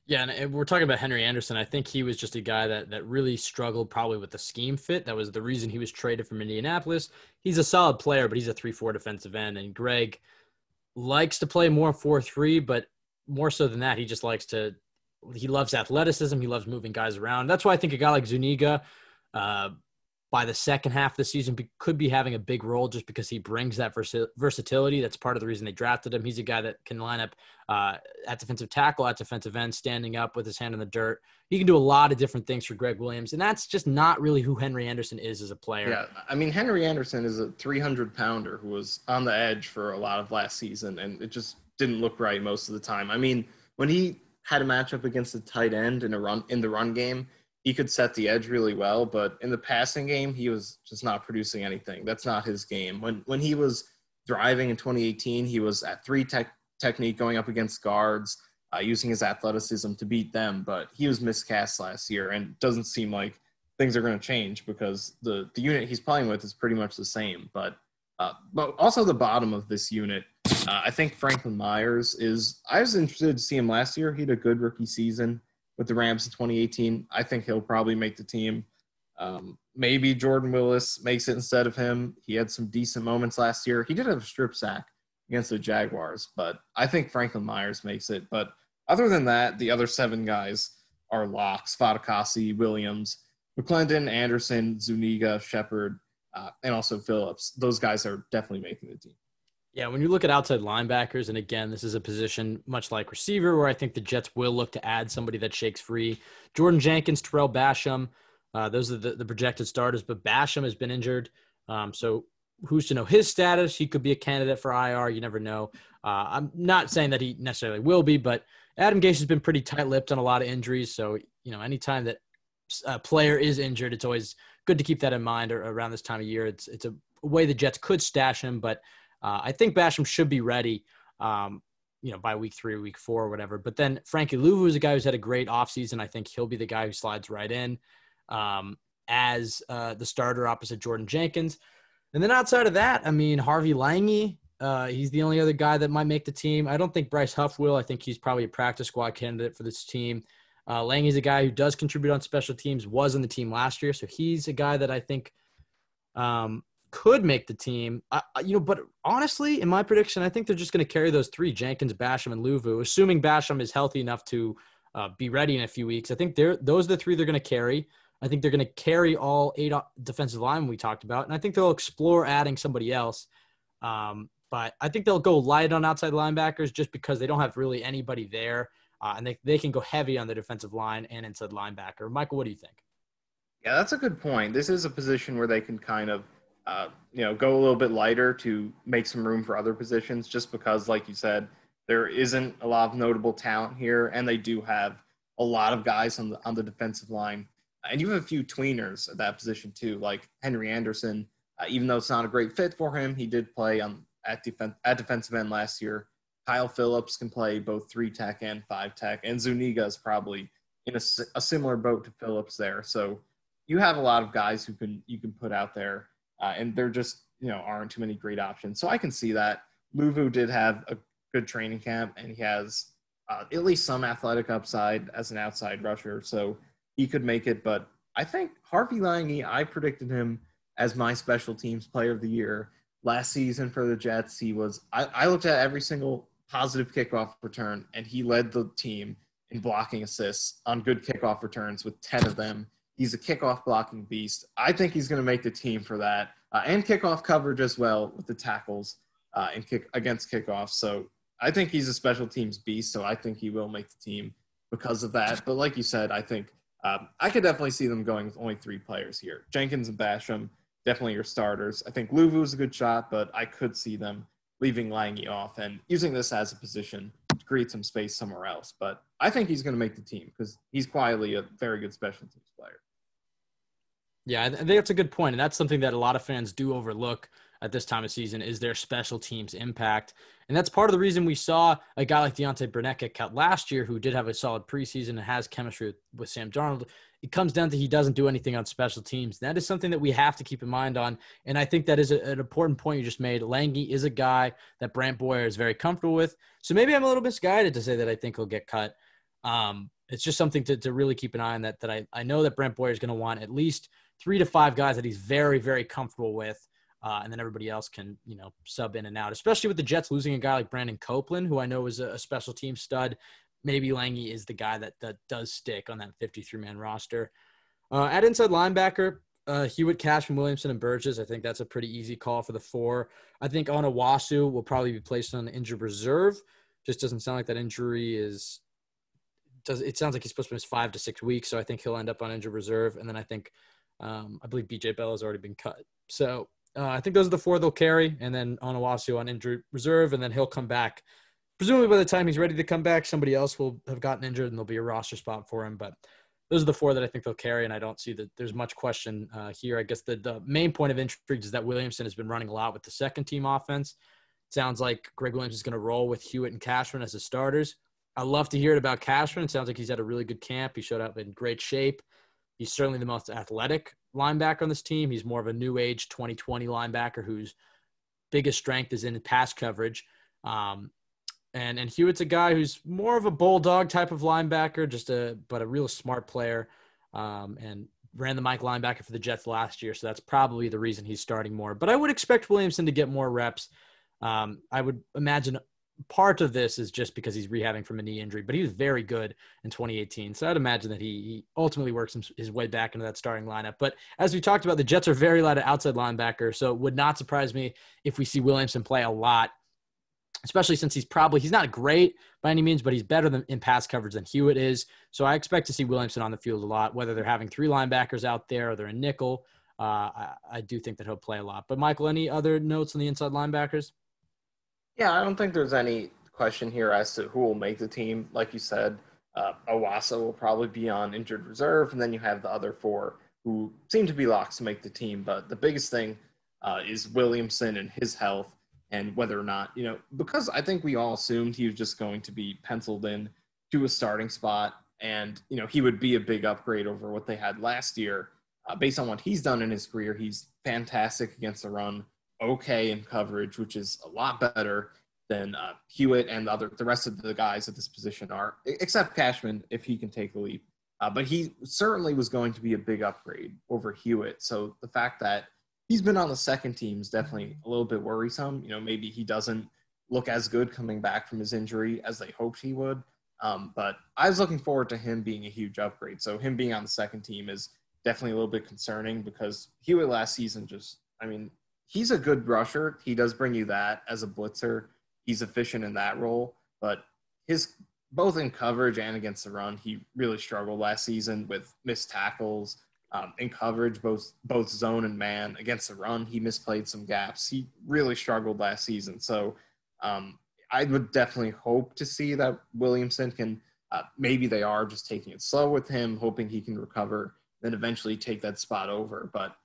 S3: Yeah, and we're talking about Henry Anderson. I think he was just a guy that really struggled probably with the scheme fit. That was the reason he was traded from Indianapolis. He's a solid player, but he's a 3-4 defensive end. And Greg likes to play more 4-3, but more so than that, he loves athleticism. He loves moving guys around. That's why I think a guy like Zuniga, by the second half of the season, could be having a big role just because he brings that versatility. That's part of the reason they drafted him. He's a guy that can line up at defensive tackle, at defensive end, standing up with his hand in the dirt. He can do a lot of different things for Greg Williams, and that's just not really who Henry Anderson is as a player.
S4: Yeah, Henry Anderson is a 300-pounder who was on the edge for a lot of last season, and it just didn't look right most of the time. When he had a matchup against a tight end in the run game, he could set the edge really well, but in the passing game, he was just not producing anything. That's not his game. When he was thriving in 2018, he was at 3 technique going up against guards, using his athleticism to beat them, but he was miscast last year, and it doesn't seem like things are going to change because the unit he's playing with is pretty much the same. But also the bottom of this unit, I think Franklin Myers I was interested to see him last year. He had a good rookie season with the Rams in 2018. I think he'll probably make the team. Maybe Jordan Willis makes it instead of him. He had some decent moments last year. He did have a strip sack against the Jaguars, but I think Franklin Myers makes it. But other than that, the other 7 guys are locks: Fatukasi, Williams, McClendon, Anderson, Zuniga, Shepard, and also Phillips. Those guys are definitely making the team.
S3: Yeah, when you look at outside linebackers, and again, this is a position much like receiver where I think the Jets will look to add somebody that shakes free. Jordan Jenkins, Terrell Basham, those are the projected starters, but Basham has been injured. So who's to know his status? He could be a candidate for IR. You never know. I'm not saying that he necessarily will be, but Adam Gase has been pretty tight-lipped on a lot of injuries. So, anytime that a player is injured, it's always good to keep that in mind around this time of year. It's a way the Jets could stash him, but I think Basham should be ready, by week 3 or week 4 or whatever. But then Frankie Louvu is a guy who's had a great offseason. I think he'll be the guy who slides right in as the starter opposite Jordan Jenkins. And then outside of that, Harvey Lange, he's the only other guy that might make the team. I don't think Bryce Huff will. I think he's probably a practice squad candidate for this team. Lange is a guy who does contribute on special teams, was in the team last year. So he's a guy that I think could make the team. But honestly, in my prediction, I think they're just going to carry those 3, Jenkins, Basham, and Louvu, assuming Basham is healthy enough to be ready in a few weeks. I think those are the 3 they're going to carry. I think they're going to carry all 8 defensive linemen we talked about, and I think they'll explore adding somebody else. But I think they'll go light on outside linebackers just because they don't have really anybody there, and they can go heavy on the defensive line and inside linebacker. Michael, what do you think?
S4: Yeah, that's a good point. This is a position where they can kind of go a little bit lighter to make some room for other positions, just because, like you said, there isn't a lot of notable talent here, and they do have a lot of guys on the defensive line. And you have a few tweeners at that position too, like Henry Anderson. Even though it's not a great fit for him, he did play at defensive end last year. Kyle Phillips can play both 3-tech and 5-tech, and Zuniga is probably in a similar boat to Phillips there. So you have a lot of guys you can put out there, and there just aren't too many great options. So I can see that. Louvu did have a good training camp, and he has at least some athletic upside as an outside rusher. So he could make it, but I think Harvey Lange, I predicted him as my special teams player of the year last season for the Jets. I looked at every single positive kickoff return, and he led the team in blocking assists on good kickoff returns with 10 of them. He's a kickoff blocking beast. I think he's going to make the team for that, and kickoff coverage as well with the tackles and against kickoffs. So I think he's a special teams beast, so I think he will make the team because of that. But like you said, I think I could definitely see them going with only 3 players here. Jenkins and Basham, definitely your starters. I think Luvu's a good shot, but I could see them leaving Lange off and using this as a position to create some space somewhere else. But I think he's going to make the team because he's quietly a very good special teams player.
S3: Yeah, I think that's a good point, and that's something that a lot of fans do overlook at this time of season is their special teams impact. And that's part of the reason we saw a guy like Deontay Burnett get cut last year who did have a solid preseason and has chemistry with Sam Darnold. It comes down to he doesn't do anything on special teams. That is something that we have to keep in mind on, and I think that is an important point you just made. Lange is a guy that Brant Boyer is very comfortable with, so maybe I'm a little misguided to say that I think he'll get cut. It's just something to really keep an eye on that I know that Brant Boyer is going to want at least 3 to 5 guys that he's very, very comfortable with. And then everybody else can, sub in and out, especially with the Jets losing a guy like Brandon Copeland, who I know is a special team stud. Maybe Lange is the guy that does stick on that 53-man roster. At inside linebacker, Hewitt, Cashman, Williamson, and Burgess. I think that's a pretty easy call for the 4. I think Onawasu will probably be placed on the injured reserve. Just doesn't sound like that injury is – it sounds like he's supposed to miss 5 to 6 weeks, so I think he'll end up on injured reserve. And then I think I believe B.J. Bell has already been cut. So I think those are the 4 they'll carry, and then Onawasu on injured reserve, and then he'll come back. Presumably by the time he's ready to come back, somebody else will have gotten injured, and there'll be a roster spot for him. But those are the 4 that I think they'll carry, and I don't see that there's much question here. I guess the main point of intrigue is that Williamson has been running a lot with the second-team offense. It sounds like Greg Williams is going to roll with Hewitt and Cashman as the starters. I love to hear it about Cashman. It sounds like he's had a really good camp. He showed up in great shape. He's certainly the most athletic linebacker on this team. He's more of a new age 2020 linebacker whose biggest strength is in pass coverage. And Hewitt's a guy who's more of a bulldog type of linebacker, but a real smart player, and ran the Mike linebacker for the Jets last year. So that's probably the reason he's starting more. But I would expect Williamson to get more reps. I would imagine part of this is just because he's rehabbing from a knee injury, but he was very good in 2018. So I'd imagine that he ultimately works his way back into that starting lineup. But as we talked about, the Jets are very light at outside linebacker. So it would not surprise me if we see Williamson play a lot, especially since he's not great by any means, but he's better in pass coverage than Hewitt is. So I expect to see Williamson on the field a lot, whether they're having 3 linebackers out there or they're in nickel. I do think that he'll play a lot. But Michael, any other notes on the inside linebackers?
S4: Yeah, I don't think there's any question here as to who will make the team. Like you said, Owasa will probably be on injured reserve, and then you have the other 4 who seem to be locked to make the team. But the biggest thing is Williamson and his health, and whether or not, because I think we all assumed he was just going to be penciled in to a starting spot, and, he would be a big upgrade over what they had last year. Based on what he's done in his career, he's fantastic against the run, okay in coverage, which is a lot better than Hewitt and the rest of the guys at this position are, except Cashman, if he can take the leap. But he certainly was going to be a big upgrade over Hewitt. So the fact that he's been on the second team is definitely a little bit worrisome. Maybe he doesn't look as good coming back from his injury as they hoped he would. But I was looking forward to him being a huge upgrade. So him being on the second team is definitely a little bit concerning because Hewitt last season he's a good rusher. He does bring you that as a blitzer. He's efficient in that role, but both in coverage and against the run, he really struggled last season with missed tackles in coverage, both zone and man. Against the run, he misplayed some gaps. He really struggled last season. So I would definitely hope to see that Williamson can maybe they are just taking it slow with him, hoping he can recover, then eventually take that spot over. But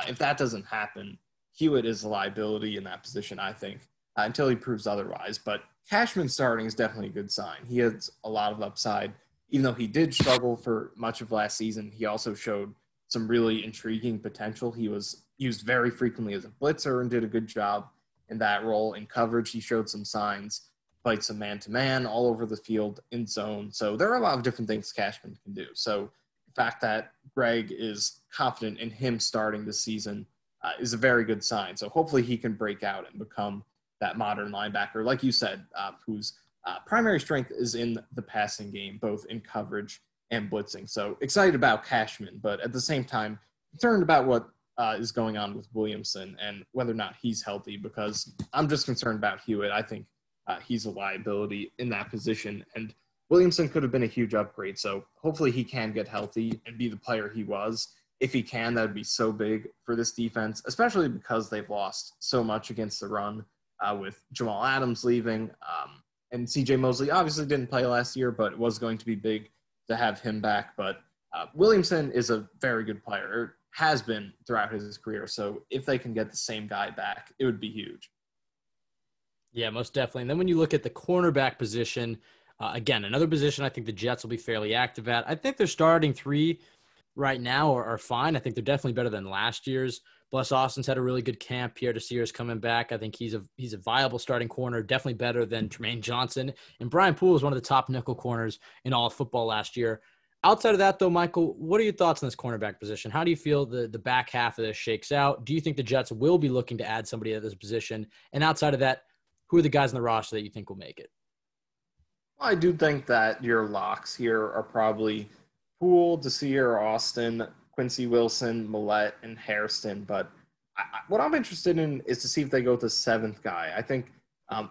S4: if that doesn't happen, Hewitt is a liability in that position, I think, until he proves otherwise. But Cashman starting is definitely a good sign. He has a lot of upside. Even though he did struggle for much of last season, he also showed some really intriguing potential. He was used very frequently as a blitzer and did a good job in that role. In coverage, he showed some signs, played some man-to-man all over the field in zone. So there are a lot of different things Cashman can do. So the fact that Greg is confident in him starting this season is a very good sign. So hopefully he can break out and become that modern linebacker, like you said, whose primary strength is in the passing game, both in coverage
S1: and blitzing. So excited about Cashman, but at the same time, concerned about what is going on with Williamson and whether or not he's healthy, because I'm just concerned about Hewitt. I think he's a liability in that position, and Williamson could have been a huge upgrade. So hopefully he can get healthy and be the player he was. If he can, that would be so big for this defense, especially because they've lost so much against the run with Jamal Adams leaving. And C.J. Mosley obviously didn't play last year, but it was going to be big to have him back. But Williamson is a very good player, or has been throughout his career. So if they can get the same guy back, it would be huge.
S3: Yeah, most definitely. And then when you look at the cornerback position, again, another position I think the Jets will be fairly active at. I think their starting three right now are fine. I think they're definitely better than last year's. Bless Austin's had a really good camp. Pierre Desir's coming back. I think he's a viable starting corner, definitely better than Jermaine Johnson. And Brian Poole is one of the top nickel corners in all of football last year. Outside of that, though, Michael, what are your thoughts on this cornerback position? How do you feel the back half of this shakes out? Do you think the Jets will be looking to add somebody at this position? And outside of that, who are the guys in the roster that you think will make it?
S1: Well, I do think that your locks here are probably Poole, Desir, Austin, Quincy Wilson, Millette, and Hairston. But what I'm interested in is to see if they go with the seventh guy. I think,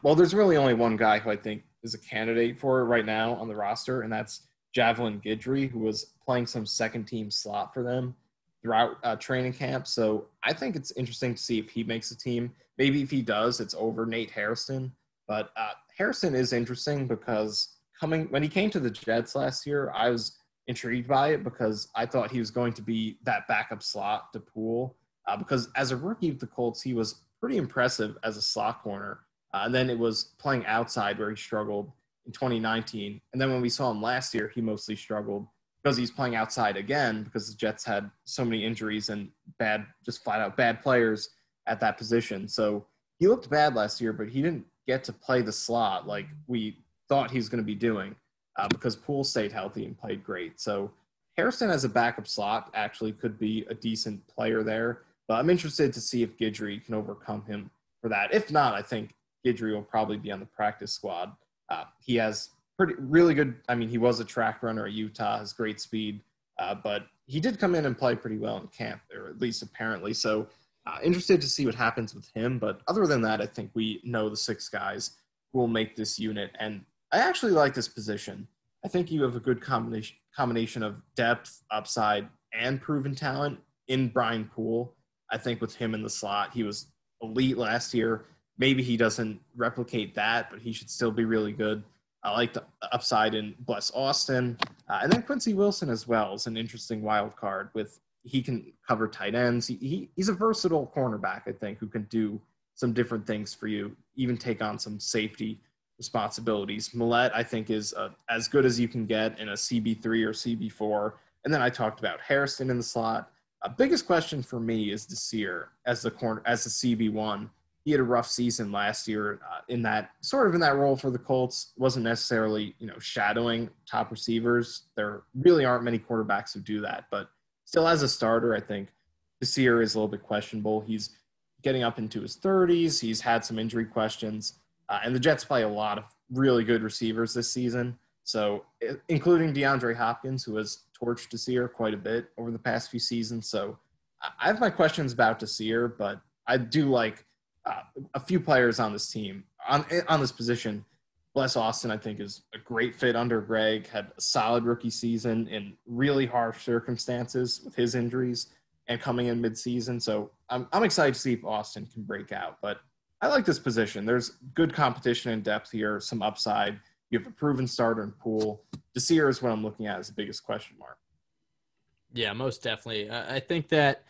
S1: there's really only one guy who I think is a candidate for it right now on the roster, and that's Javelin Guidry, who was playing some second-team slot for them throughout training camp. So I think it's interesting to see if he makes a team. Maybe if he does, it's over Nate Hairston. But Hairston is interesting because when he came to the Jets last year, I was intrigued by it because I thought he was going to be that backup slot to Poole. Because as a rookie with the Colts, he was pretty impressive as a slot corner. And then it was playing outside where he struggled in 2019. And then when we saw him last year, he mostly struggled because he's playing outside again because the Jets had so many injuries and just flat out bad players at that position. So he looked bad last year, but he didn't get to play the slot like we thought he was going to be doing because Poole stayed healthy and played great. So Hairston as a backup slot actually could be a decent player there. But I'm interested to see if Guidry can overcome him for that. If not, I think Guidry will probably be on the practice squad. He has really good – he was a track runner at Utah, has great speed. But he did come in and play pretty well in camp, or at least apparently. So interested to see what happens with him. But other than that, I think we know the six guys who will make this unit. And I actually like this position. I think you have a good combination of depth, upside, and proven talent in Brian Poole. I think with him in the slot, he was elite last year. Maybe he doesn't replicate that, but he should still be really good. I like the upside in Bless Austin. And then Quincy Wilson as well is an interesting wild card. He can cover tight ends. He's a versatile cornerback, I think, who can do some different things for you, even take on some safety responsibilities. Millette, I think, is as good as you can get in a CB3 or CB4. And then I talked about Hairston in the slot. Biggest question for me is Desir as the CB1. He had a rough season last year in that role for the Colts. Wasn't necessarily, shadowing top receivers. There really aren't many quarterbacks who do that, but still as a starter, I think Desir is a little bit questionable. He's getting up into his 30s. He's had some injury questions, and the Jets play a lot of really good receivers this season. So including DeAndre Hopkins, who has torched Desir quite a bit over the past few seasons. So I have my questions about Desir, but I do like a few players on this team, on this position. Bless Austin, I think, is a great fit under Greg, had a solid rookie season in really harsh circumstances with his injuries and coming in midseason. So I'm excited to see if Austin can break out. But I like this position. There's good competition and depth here, some upside. You have a proven starter in Poole. Desir is what I'm looking at as the biggest question mark.
S3: Yeah, most definitely. I think that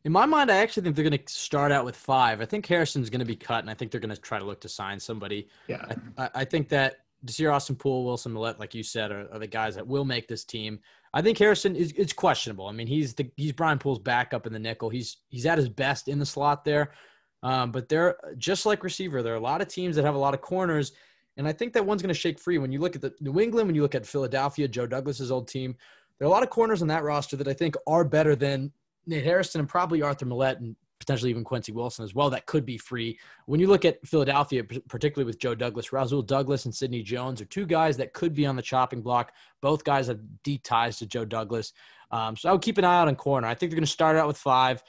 S3: in my mind, I actually think they're going to start out with 5. I think Harrison's going to be cut, and I think they're going to try to look to sign somebody.
S1: Yeah.
S3: I think that Desir, Austin, Poole, Wilson, Millette, like you said, are the guys that will make this team. I think Harrison is questionable. He's Brian Poole's backup in the nickel. He's at his best in the slot there. But they're just like receiver. There are a lot of teams that have a lot of corners, and I think that one's going to shake free. When you look at the New England, when you look at Philadelphia, Joe Douglas's old team, there are a lot of corners on that roster that I think are better than Nate Hairston and probably Arthur Millette and potentially even Quincy Wilson as well that could be free. When you look at Philadelphia, particularly with Joe Douglas, Rasul Douglas and Sidney Jones are two guys that could be on the chopping block. Both guys have deep ties to Joe Douglas. So I would keep an eye out on corner. I think they're going to start out with 5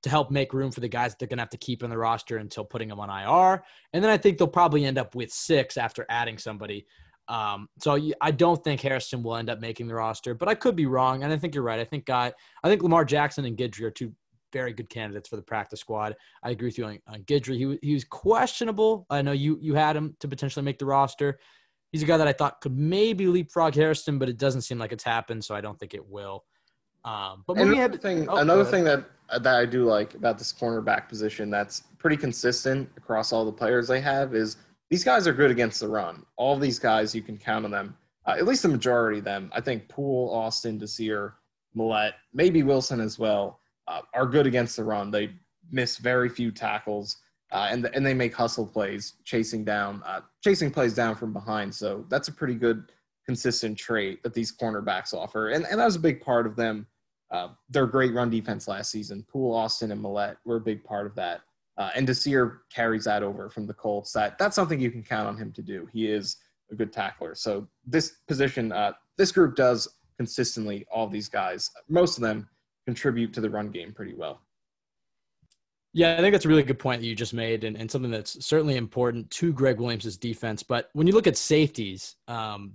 S3: to help make room for the guys that they're going to have to keep on the roster until putting them on IR. And then I think they'll probably end up with 6 after adding somebody. So I don't think Harrison will end up making the roster, but I could be wrong. And I think you're right. I think Lamar Jackson and Guidry are two very good candidates for the practice squad. I agree with you on Guidry. He was questionable. I know you had him to potentially make the roster. He's a guy that I thought could maybe leapfrog Harrison, but it doesn't seem like it's happened, so I don't think it will. But
S1: another thing that I do like about this cornerback position that's pretty consistent across all the players they have is these guys are good against the run. All of these guys, you can count on them, at least the majority of them. I think Poole, Austin, Desir, Millette, maybe Wilson as well, are good against the run. They miss very few tackles, and they make hustle plays, chasing plays down from behind. So that's a pretty good, consistent trait that these cornerbacks offer. And that was a big part of them. Their great run defense last season. Poole, Austin, and Millette were a big part of that. And Desir carries that over from the Colts. That's something you can count on him to do. He is a good tackler. So this position, this group does consistently, all of these guys, most of them contribute to the run game pretty well.
S3: Yeah, I think that's a really good point that you just made and something that's certainly important to Greg Williams' defense. But when you look at safeties,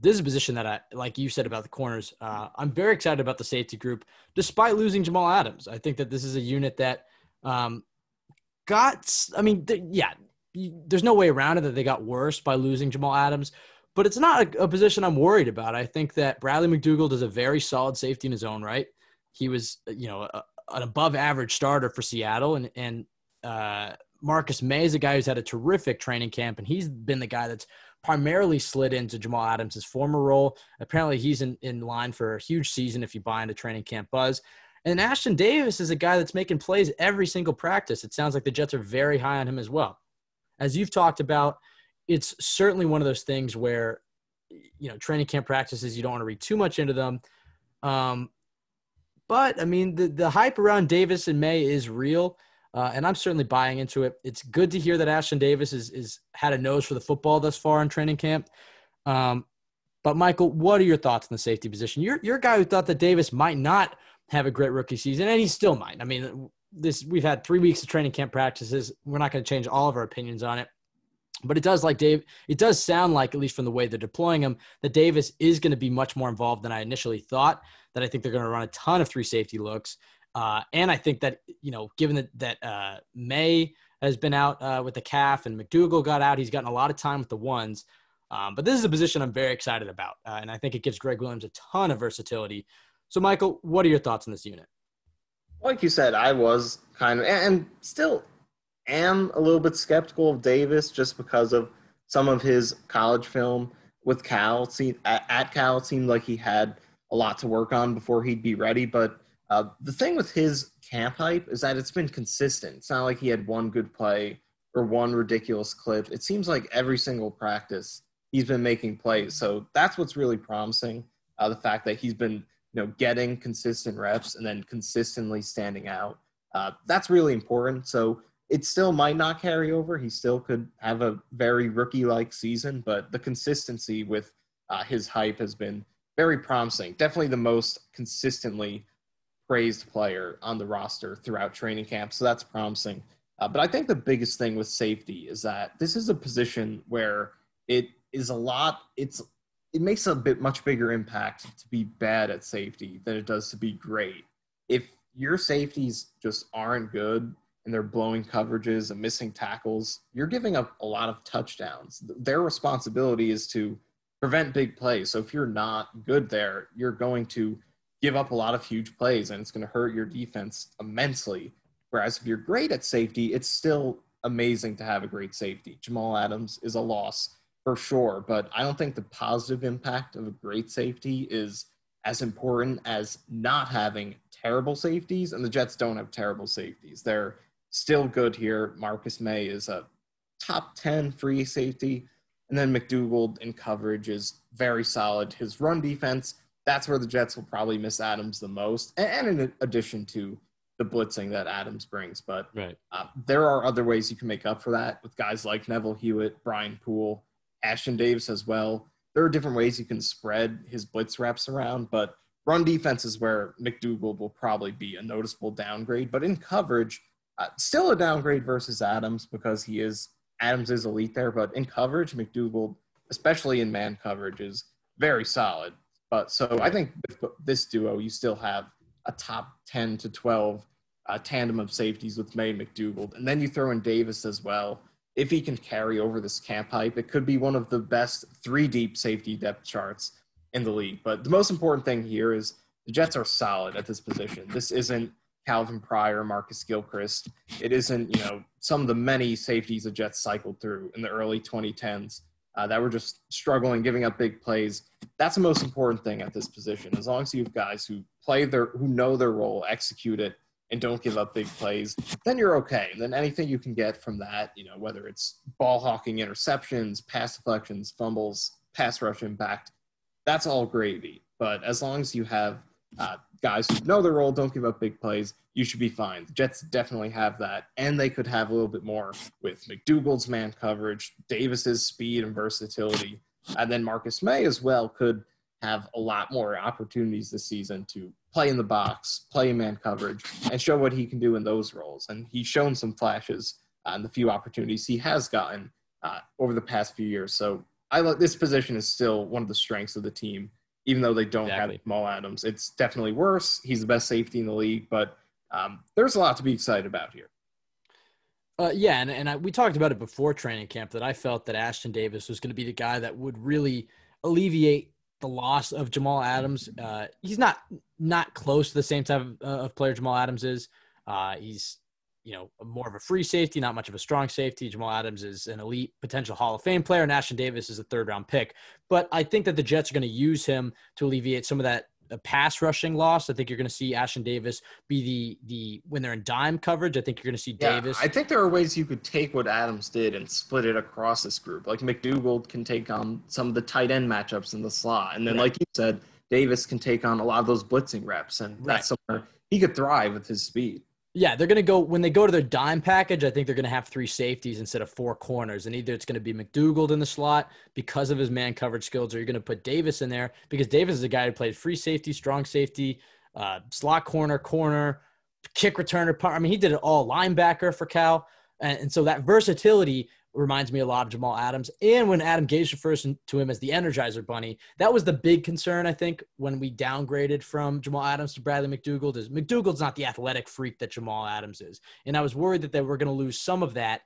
S3: this is a position that like you said about the corners, I'm very excited about the safety group, despite losing Jamal Adams. I think that this is a unit that there's no way around it that they got worse by losing Jamal Adams, but it's not a position I'm worried about. I think that Bradley McDougald is a very solid safety in his own right. He was, an above average starter for Seattle, and Marcus May is a guy who's had a terrific training camp, and he's been the guy that's primarily slid into Jamal Adams' former role. Apparently he's in line for a huge season if you buy into training camp buzz. And Ashton Davis is a guy that's making plays every single practice. It sounds like the Jets are very high on him as well. As you've talked about, it's certainly one of those things where, training camp practices, you don't want to read too much into them. But, I mean, the hype around Davis and May is real, and I'm certainly buying into it. It's good to hear that Ashton Davis is had a nose for the football thus far in training camp. But, Michael, what are your thoughts on the safety position? You're a guy who thought that Davis might not have a great rookie season, and he still might. I mean, we've had 3 weeks of training camp practices. We're not going to change all of our opinions on it. But it does sound like, at least from the way they're deploying him, that Davis is going to be much more involved than I initially thought, that I think they're going to run a ton of 3 safety looks. And I think that, given that May has been out with the calf and McDougald got out, he's gotten a lot of time with the ones. But this is a position I'm very excited about. And I think it gives Greg Williams a ton of versatility. So, Michael, what are your thoughts on this unit?
S1: Like you said, I was kind of, and still am a little bit skeptical of Davis just because of some of his college film with Cal. At Cal, it seemed like he had a lot to work on before he'd be ready. But the thing with his camp hype is that it's been consistent. It's not like he had one good play or one ridiculous clip. It seems like every single practice he's been making plays. So that's what's really promising, the fact that he's been getting consistent reps and then consistently standing out. That's really important. So it still might not carry over. He still could have a very rookie-like season, but the consistency with his hype has been very promising. Definitely the most consistently praised player on the roster throughout training camp, so that's promising. But I think the biggest thing with safety is that this is a position where it makes a much bigger impact to be bad at safety than it does to be great. If your safeties just aren't good and they're blowing coverages and missing tackles, you're giving up a lot of touchdowns. Their responsibility is to prevent big plays. So if you're not good there, you're going to give up a lot of huge plays, and it's going to hurt your defense immensely. Whereas if you're great at safety, it's still amazing to have a great safety. Jamal Adams is a loss for sure, but I don't think the positive impact of a great safety is as important as not having terrible safeties, and the Jets don't have terrible safeties. They're still good here. Marcus May is a top 10 free safety, and then McDougald in coverage is very solid. His run defense, that's where the Jets will probably miss Adams the most, and in addition to the blitzing that Adams brings. But
S3: right.
S1: There are other ways you can make up for that with guys like Neville Hewitt, Brian Poole, Ashton Davis as well. There are different ways you can spread his blitz reps around, but run defense is where McDougald will probably be a noticeable downgrade. But in coverage, still a downgrade versus Adams because Adams is elite there. But in coverage, McDougald, especially in man coverage, is very solid. But so I think with this duo, you still have a top 10 to 12 tandem of safeties with May and McDougald. And then you throw in Davis as well. If he can carry over this camp hype, it could be one of the best 3 deep safety depth charts in the league. But the most important thing here is the Jets are solid at this position. This isn't Calvin Pryor, Marcus Gilchrist. It isn't, some of the many safeties the Jets cycled through in the early 2010s that were just struggling, giving up big plays. That's the most important thing at this position. As long as you have guys who know their role, execute it, and don't give up big plays, then you're okay. And then anything you can get from that, whether it's ball hawking, interceptions, pass deflections, fumbles, pass rush impact, that's all gravy. But as long as you have guys who know their role, don't give up big plays, you should be fine. The Jets definitely have that, and they could have a little bit more with McDougald's man coverage, Davis's speed and versatility, and then Marcus May as well could have a lot more opportunities this season to play in the box, play in man coverage, and show what he can do in those roles. And he's shown some flashes in the few opportunities he has gotten over the past few years. So this position is still one of the strengths of the team, even though they don't have Jamal Adams. It's definitely worse. He's the best safety in the league, but there's a lot to be excited about here.
S3: We talked about it before training camp that I felt that Ashton Davis was going to be the guy that would really alleviate the loss of Jamal Adams. He's not close to the same type of player Jamal Adams is. He's more of a free safety, not much of a strong safety. Jamal Adams is an elite potential Hall of Fame player, and Ashton Davis is a 3rd-round pick. But I think that the Jets are going to use him to alleviate some of that pass rushing loss. I think you're going to see Ashton Davis be the when they're in dime coverage. I think you're going to see Davis.
S1: I think there are ways you could take what Adams did and split it across this group. Like McDougald can take on some of the tight end matchups in the slot, and then like you said, Davis can take on a lot of those blitzing reps, and that's somewhere he could thrive with his speed.
S3: Yeah, they're going to go – when they go to their dime package, I think they're going to have 3 safeties instead of 4 corners. And either it's going to be McDougald in the slot because of his man coverage skills, or you're going to put Davis in there because Davis is a guy who played free safety, strong safety, slot corner, kick returner. I mean, he did it all, linebacker for Cal. And so that versatility reminds me a lot of Jamal Adams. And when Adam Gase refers to him as the Energizer Bunny, that was the big concern, I think, when we downgraded from Jamal Adams to Bradley McDougald, is McDougald's not the athletic freak that Jamal Adams is. And I was worried that they were going to lose some of that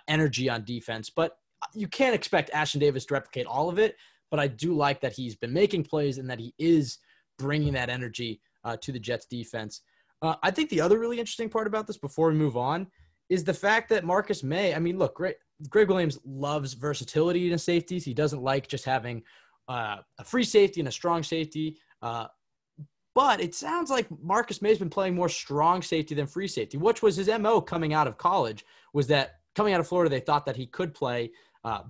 S3: energy on defense. But you can't expect Ashton Davis to replicate all of it. But I do like that he's been making plays and that he is bringing that energy to the Jets defense. I think the other really interesting part about this before we move on is the fact that Marcus May, I mean, look, Greg Williams loves versatility in safeties. He doesn't like just having a free safety and a strong safety. But it sounds like Marcus May has been playing more strong safety than free safety, which was his MO coming out of college, was that coming out of Florida, they thought that he could play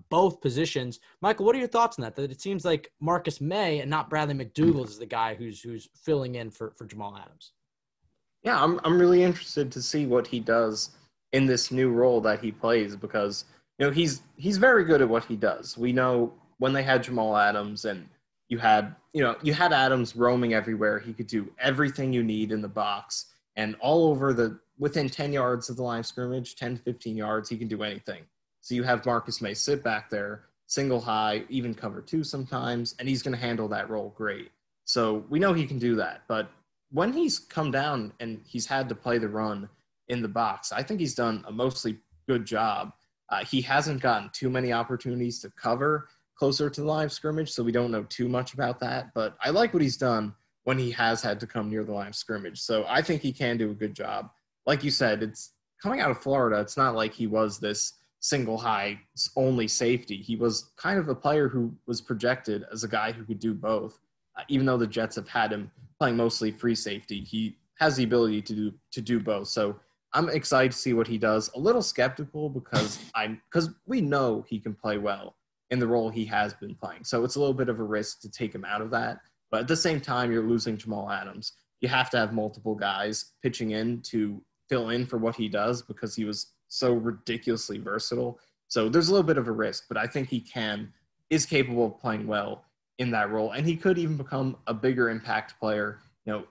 S3: both positions. Michael, what are your thoughts on that? That it seems like Marcus May and not Bradley McDougald is the guy who's filling in for Jamal Adams.
S1: Yeah, I'm really interested to see what he does in this new role that he plays, because he's very good at what he does. We know when they had Jamal Adams and you had Adams roaming everywhere, he could do everything you need in the box and all over within 10 yards of the line of scrimmage, 10 to 15 yards, he can do anything. So you have Marcus May sit back there, single high, even cover 2 sometimes, and he's going to handle that role great. So we know he can do that. But when he's come down and he's had to play the run in the box, I think he's done a mostly good job. He hasn't gotten too many opportunities to cover closer to the line of scrimmage, so we don't know too much about that. But I like what he's done when he has had to come near the line of scrimmage. So I think he can do a good job. Like you said, it's coming out of Florida. It's not like he was this single high only safety. He was kind of a player who was projected as a guy who could do both. Even though the Jets have had him playing mostly free safety, he has the ability to do both. So I'm excited to see what he does. A little skeptical because we know he can play well in the role he has been playing. So it's a little bit of a risk to take him out of that. But at the same time, you're losing Jamal Adams. you have to have multiple guys pitching in to fill in for what he does because he was so ridiculously versatile. So there's a little bit of a risk, but I think he is capable of playing well in that role. And he could even become a bigger impact player,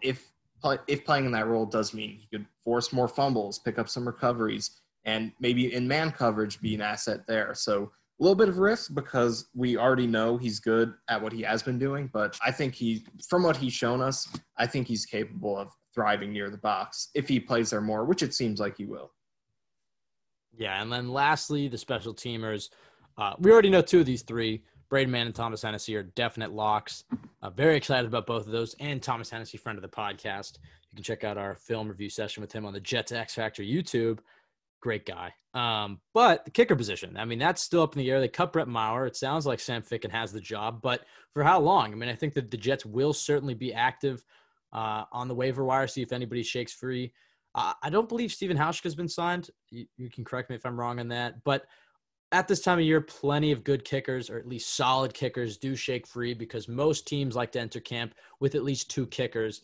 S1: if playing in that role does mean he could force more fumbles, pick up some recoveries, and maybe in man coverage be an asset there. So a little bit of risk because we already know he's good at what he has been doing, but I think from what he's shown us, I think he's capable of thriving near the box if he plays there more, which it seems like he will.
S3: Yeah, and then lastly, the special teamers. We already know two of these three. Braden Mann and Thomas Hennessy are definite locks. Very excited about both of those. And Thomas Hennessy, friend of the podcast. You can check out our film review session with him on the Jets X Factor YouTube. Great guy. But the kicker position, I mean, that's still up in the air. They cut Brett Maher. It sounds like Sam Ficken has the job, but for how long? I mean, I think that the Jets will certainly be active on the waiver wire, see if anybody shakes free. I don't believe Steven Hauschka has been signed. You can correct me if I'm wrong on that. But at this time of year, plenty of good kickers, or at least solid kickers, do shake free because most teams like to enter camp with at least two kickers.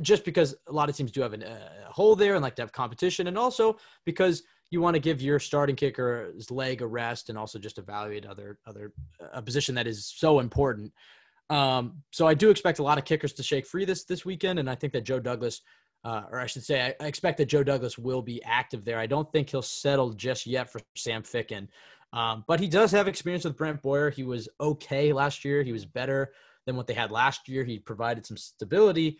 S3: Just because a lot of teams do have a hole there and like to have competition, and also because you want to give your starting kicker's leg a rest and also just evaluate a position that is so important. So I do expect a lot of kickers to shake free this weekend, and I think that Joe Douglas – or I should say, I expect that Joe Douglas will be active there. I don't think he'll settle just yet for Sam Ficken. But he does have experience with Brent Boyer. He was okay last year. He was better than what they had last year. He provided some stability,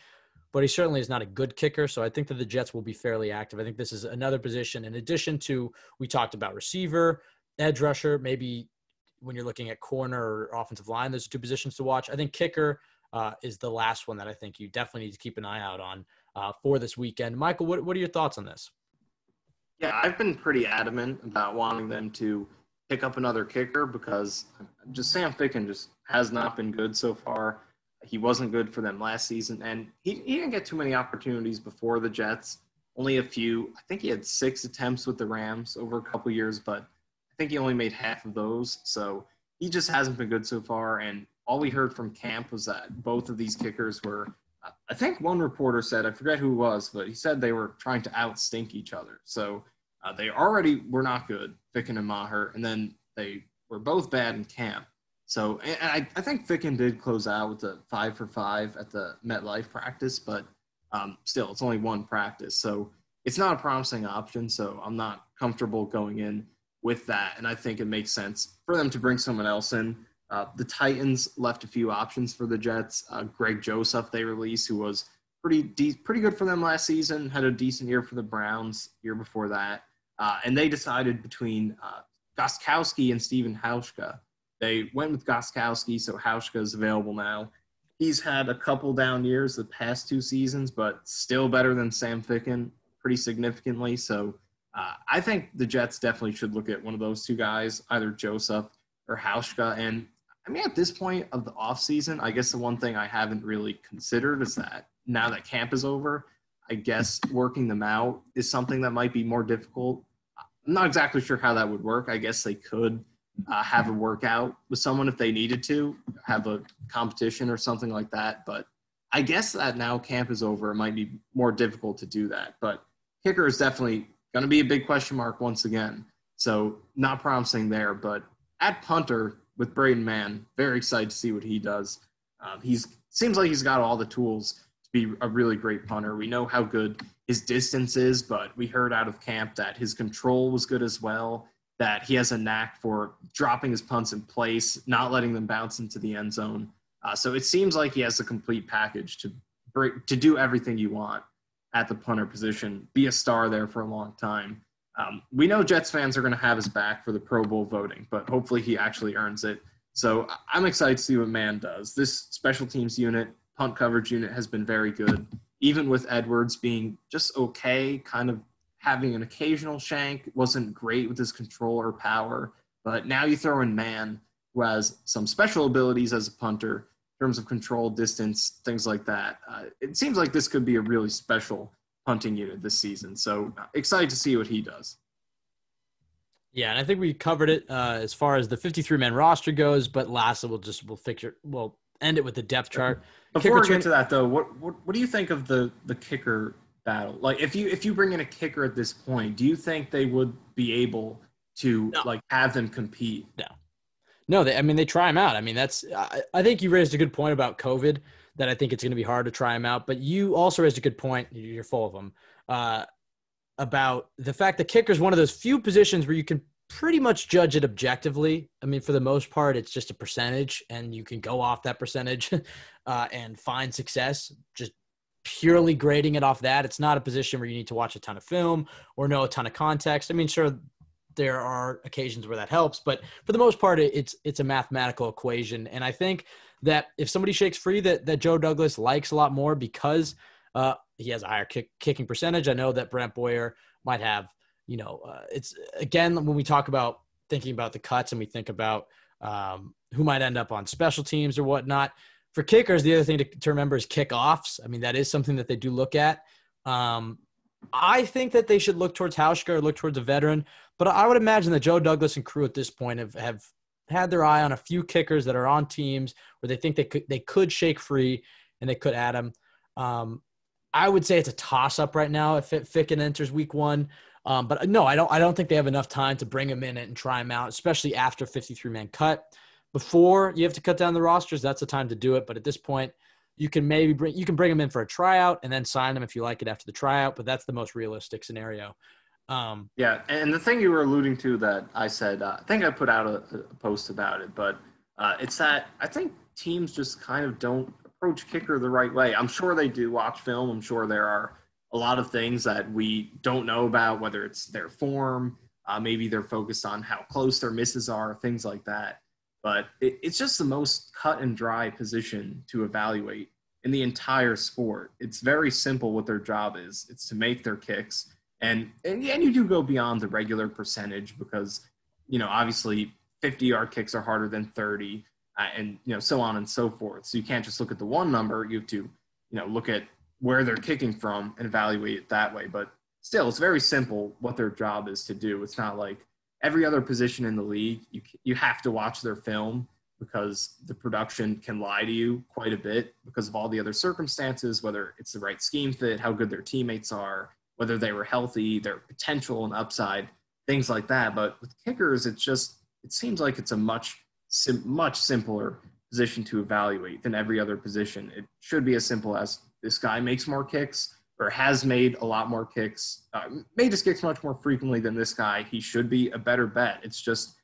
S3: but he certainly is not a good kicker. So I think that the Jets will be fairly active. I think this is another position in addition to, we talked about receiver, edge rusher, maybe when you're looking at corner or offensive line, there's two positions to watch. I think kicker is the last one that I think you definitely need to keep an eye out on for this weekend. Michael, what are your thoughts on this?
S1: Yeah, I've been pretty adamant about wanting them to pick up another kicker because just Sam Ficken just has not been good so far. He wasn't good for them last season, and he didn't get too many opportunities before the Jets. Only a few. I think he had 6 attempts with the Rams over a couple years, but I think he only made half of those. So he just hasn't been good so far, and all we heard from camp was that both of these kickers were – I think one reporter said, I forget who it was, but he said they were trying to outstink each other. So they already were not good, Ficken and Maher, and then they were both bad in camp. So and I think Ficken did close out with a 5 for 5 at the MetLife practice, but still, it's only one practice. So it's not a promising option, so I'm not comfortable going in with that, and I think it makes sense for them to bring someone else in. The Titans left a few options for the Jets. Greg Joseph they released, who was pretty good for them last season, had a decent year for the Browns year before that. And they decided between Gostkowski and Steven Hauschka. They went with Gostkowski, so Hauschka is available now. He's had a couple down years the past 2 seasons, but still better than Sam Ficken pretty significantly. So I think the Jets definitely should look at one of those two guys, either Joseph or Hauschka. And I mean, at this point of the offseason, I guess the one thing I haven't really considered is that now that camp is over, I guess working them out is something that might be more difficult. I'm not exactly sure how that would work. I guess they could have a workout with someone if they needed to, have a competition or something like that. But I guess that now camp is over, it might be more difficult to do that. But kicker is definitely going to be a big question mark once again. So not promising there, but at punter with Braden Mann, very excited to see what he does. Seems like he's got all the tools to be a really great punter. We know how good his distance is, but we heard out of camp that his control was good as well, that he has a knack for dropping his punts in place, not letting them bounce into the end zone. So it seems like he has the complete package to do everything you want at the punter position, be a star there for a long time. We know Jets fans are going to have his back for the Pro Bowl voting, but hopefully he actually earns it. So I'm excited to see what Mann does. This special teams unit, punt coverage unit has been very good, even with Edwards being just okay, kind of having an occasional shank, wasn't great with his control or power. But now you throw in Mann, who has some special abilities as a punter in terms of control, distance, things like that. It seems like this could be a really special punting unit this season. So excited to see what he does.
S3: Yeah, and I think we covered it as far as the 53-man roster goes, but lastly, we'll end it with the depth chart.
S1: Before we get to that, though, what do you think of the kicker battle? Like, if you bring in a kicker at this point, do you think they would be able to have them compete?
S3: No, they try him out. I mean, I think you raised a good point about COVID, that I think it's going to be hard to try him out. But you also raised a good point. You're full of them, about the fact that kicker is one of those few positions where you can pretty much judge it objectively. I mean, for the most part, it's just a percentage, and you can go off that percentage and find success just purely grading it off that. It's not a position where you need to watch a ton of film or know a ton of context. I mean, sure, there are occasions where that helps, but for the most part, it's a mathematical equation. And I think that if somebody shakes free that Joe Douglas likes a lot more because he has a higher kicking percentage. I know that Brent Boyer might have, it's again, when we talk about thinking about the cuts and we think about who might end up on special teams or whatnot, for kickers, the other thing to remember is kickoffs. I mean, that is something that they do look at. I think that they should look towards Hauschka or look towards a veteran, but I would imagine that Joe Douglas and crew at this point have had their eye on a few kickers that are on teams where they think they could shake free and they could add them. I would say it's a toss-up right now if Ficken enters week 1. But no, I don't think they have enough time to bring him in and try him out, especially after 53-man cut. Before you have to cut down the rosters, that's the time to do it. But at this point, you can bring him in for a tryout and then sign him if you like it after the tryout. But that's the most realistic scenario.
S1: Yeah, and the thing you were alluding to that I said, I think I put out a post about it, but it's that I think teams just kind of don't approach kicker the right way. I'm sure they do watch film. I'm sure there are a lot of things that we don't know about, whether it's their form, maybe they're focused on how close their misses are, things like that. But it's just the most cut and dry position to evaluate in the entire sport. It's very simple what their job is. It's to make their kicks. And you do go beyond the regular percentage because, obviously 50-yard kicks are harder than 30 and, so on and so forth. So you can't just look at the one number. You have to, look at where they're kicking from and evaluate it that way. But still, it's very simple what their job is to do. It's not like every other position in the league. You have to watch their film because the production can lie to you quite a bit because of all the other circumstances, whether it's the right scheme fit, how good their teammates are, whether they were healthy, their potential and upside, things like that. But with kickers, it seems like it's a much simpler position to evaluate than every other position. It should be as simple as this guy makes more kicks or has made a lot more kicks, made his kicks much more frequently than this guy. He should be a better bet. It's just,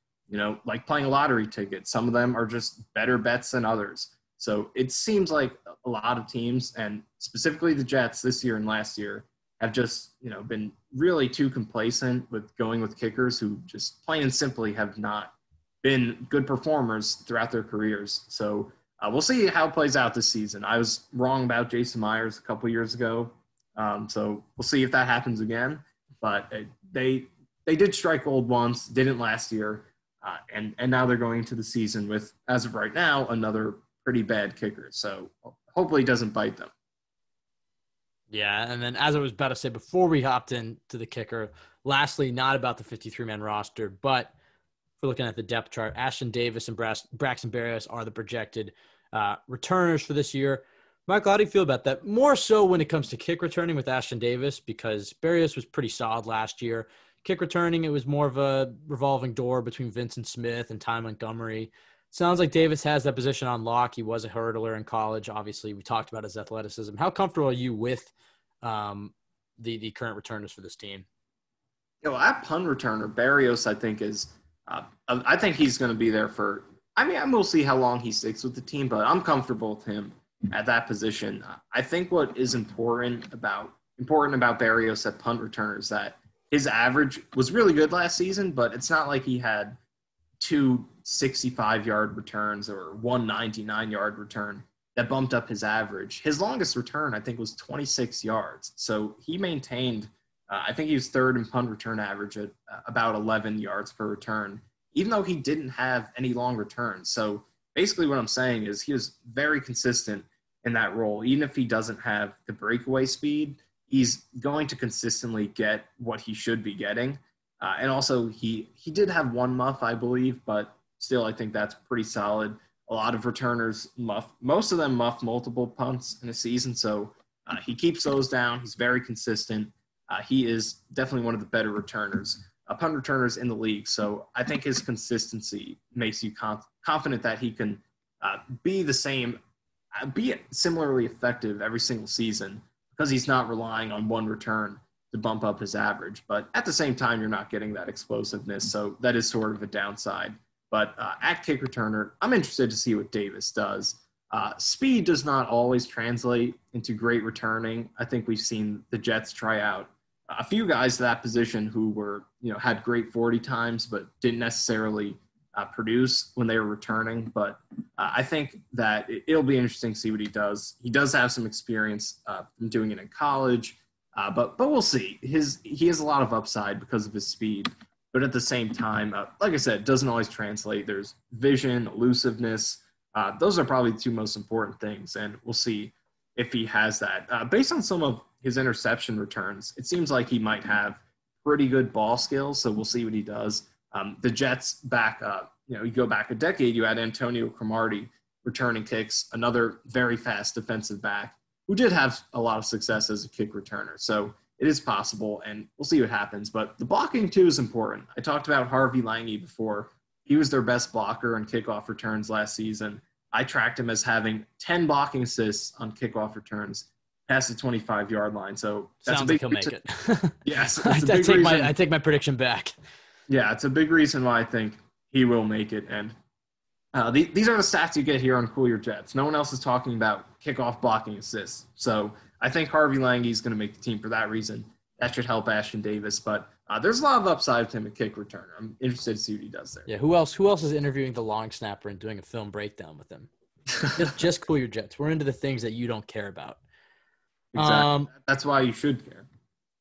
S1: like playing a lottery ticket. Some of them are just better bets than others. So it seems like a lot of teams, and specifically the Jets this year and last year, have just, been really too complacent with going with kickers who just plain and simply have not been good performers throughout their careers. So we'll see how it plays out this season. I was wrong about Jason Myers a couple years ago. So we'll see if that happens again. But they did strike gold once, didn't last year. And now they're going into the season with, as of right now, another pretty bad kicker. So hopefully it doesn't bite them.
S3: Yeah, and then as I was about to say before we hopped into the kicker, lastly, not about the 53-man roster, but if we're looking at the depth chart, Ashton Davis and Braxton Berrios are the projected returners for this year. Michael, how do you feel about that? More so when it comes to kick returning with Ashton Davis, because Berrios was pretty solid last year. Kick returning, it was more of a revolving door between Vincent Smith and Ty Montgomery. Sounds like Davis has that position on lock. He was a hurdler in college. Obviously, we talked about his athleticism. How comfortable are you with the current returners for this team?
S1: At punt returner, Berrios, I think, is I think he's going to be there for – we'll see how long he sticks with the team, but I'm comfortable with him at that position. I think what is important about Berrios at punt returner is that his average was really good last season, but it's not like he had two 65-yard returns or one 99-yard return that bumped up his average. His longest return, I think, was 26 yards. So he maintained, I think he was third in punt return average at about 11 yards per return, even though he didn't have any long returns. So basically what I'm saying is he was very consistent in that role. Even if he doesn't have the breakaway speed, he's going to consistently get what he should be getting. And also he did have one muff, I believe, but still I think that's pretty solid. a lot of returners most of them muff multiple punts in a season. So he keeps those down. He's very consistent. He is definitely one of the better returners, punt returners in the league. So I think his consistency makes you confident that he can be similarly effective every single season because he's not relying on one return to bump up his average. But at the same time, you're not getting that explosiveness. So that is sort of a downside. But at kick returner, I'm interested to see what Davis does. Speed does not always translate into great returning. I think we've seen the Jets try out a few guys to that position who were, had great 40 times, but didn't necessarily produce when they were returning. But I think that it'll be interesting to see what he does. He does have some experience from doing it in college, but we'll see. He has a lot of upside because of his speed. But at the same time, like I said, it doesn't always translate. There's vision, elusiveness. Those are probably the two most important things, and we'll see if he has that. Based on some of his interception returns, it seems like he might have pretty good ball skills, so we'll see what he does. The Jets back up, you go back a decade, you had Antonio Cromartie returning kicks, another very fast defensive back who did have a lot of success as a kick returner. So it is possible, and we'll see what happens. But the blocking, too, is important. I talked about Harvey Lange before. He was their best blocker on kickoff returns last season. I tracked him as having 10 blocking assists on kickoff returns past the 25-yard line. So that's
S3: sounds
S1: a big
S3: like he'll make it.
S1: Yes.
S3: I take my prediction back.
S1: Yeah, it's a big reason why I think he will make it. And these are the stats you get here on Cool Your Jets. No one else is talking about kickoff blocking assists. So I think Harvey Lange is going to make the team for that reason. That should help Ashton Davis. But there's a lot of upside with him at kick returner. I'm interested to see what he does there.
S3: Yeah, who else is interviewing the long snapper and doing a film breakdown with him? just Cool Your Jets. We're into the things that you don't care about.
S1: Exactly. That's why you should care.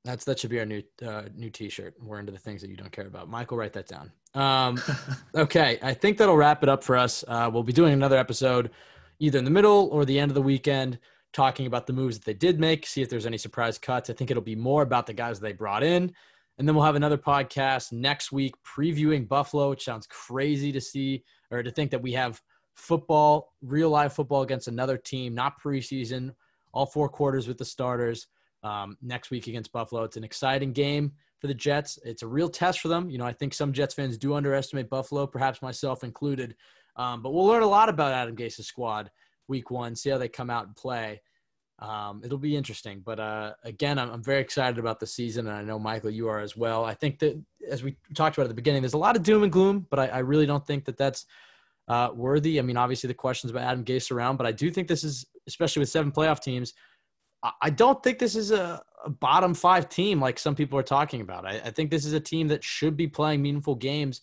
S3: That should be our new T-shirt. We're into the things that you don't care about. Michael, write that down. Okay, I think that'll wrap it up for us. We'll be doing another episode either in the middle or the end of the weekend, talking about the moves that they did make, see if there's any surprise cuts. I think it'll be more about the guys they brought in. And then we'll have another podcast next week previewing Buffalo, which sounds crazy to see or to think that we have football, real live football against another team, not preseason, all 4 quarters with the starters. Next week against Buffalo. It's an exciting game for the Jets. It's a real test for them. I think some Jets fans do underestimate Buffalo, perhaps myself included. But we'll learn a lot about Adam Gase's squad week 1, see how they come out and play. It'll be interesting. But again, I'm very excited about the season, and I know, Michael, you are as well. I think that, as we talked about at the beginning, there's a lot of doom and gloom, but I really don't think that that's worthy. I mean, obviously the questions about Adam Gase around, but I do think this is, especially with 7 playoff teams, I don't think this is a bottom 5 team like some people are talking about. I think this is a team that should be playing meaningful games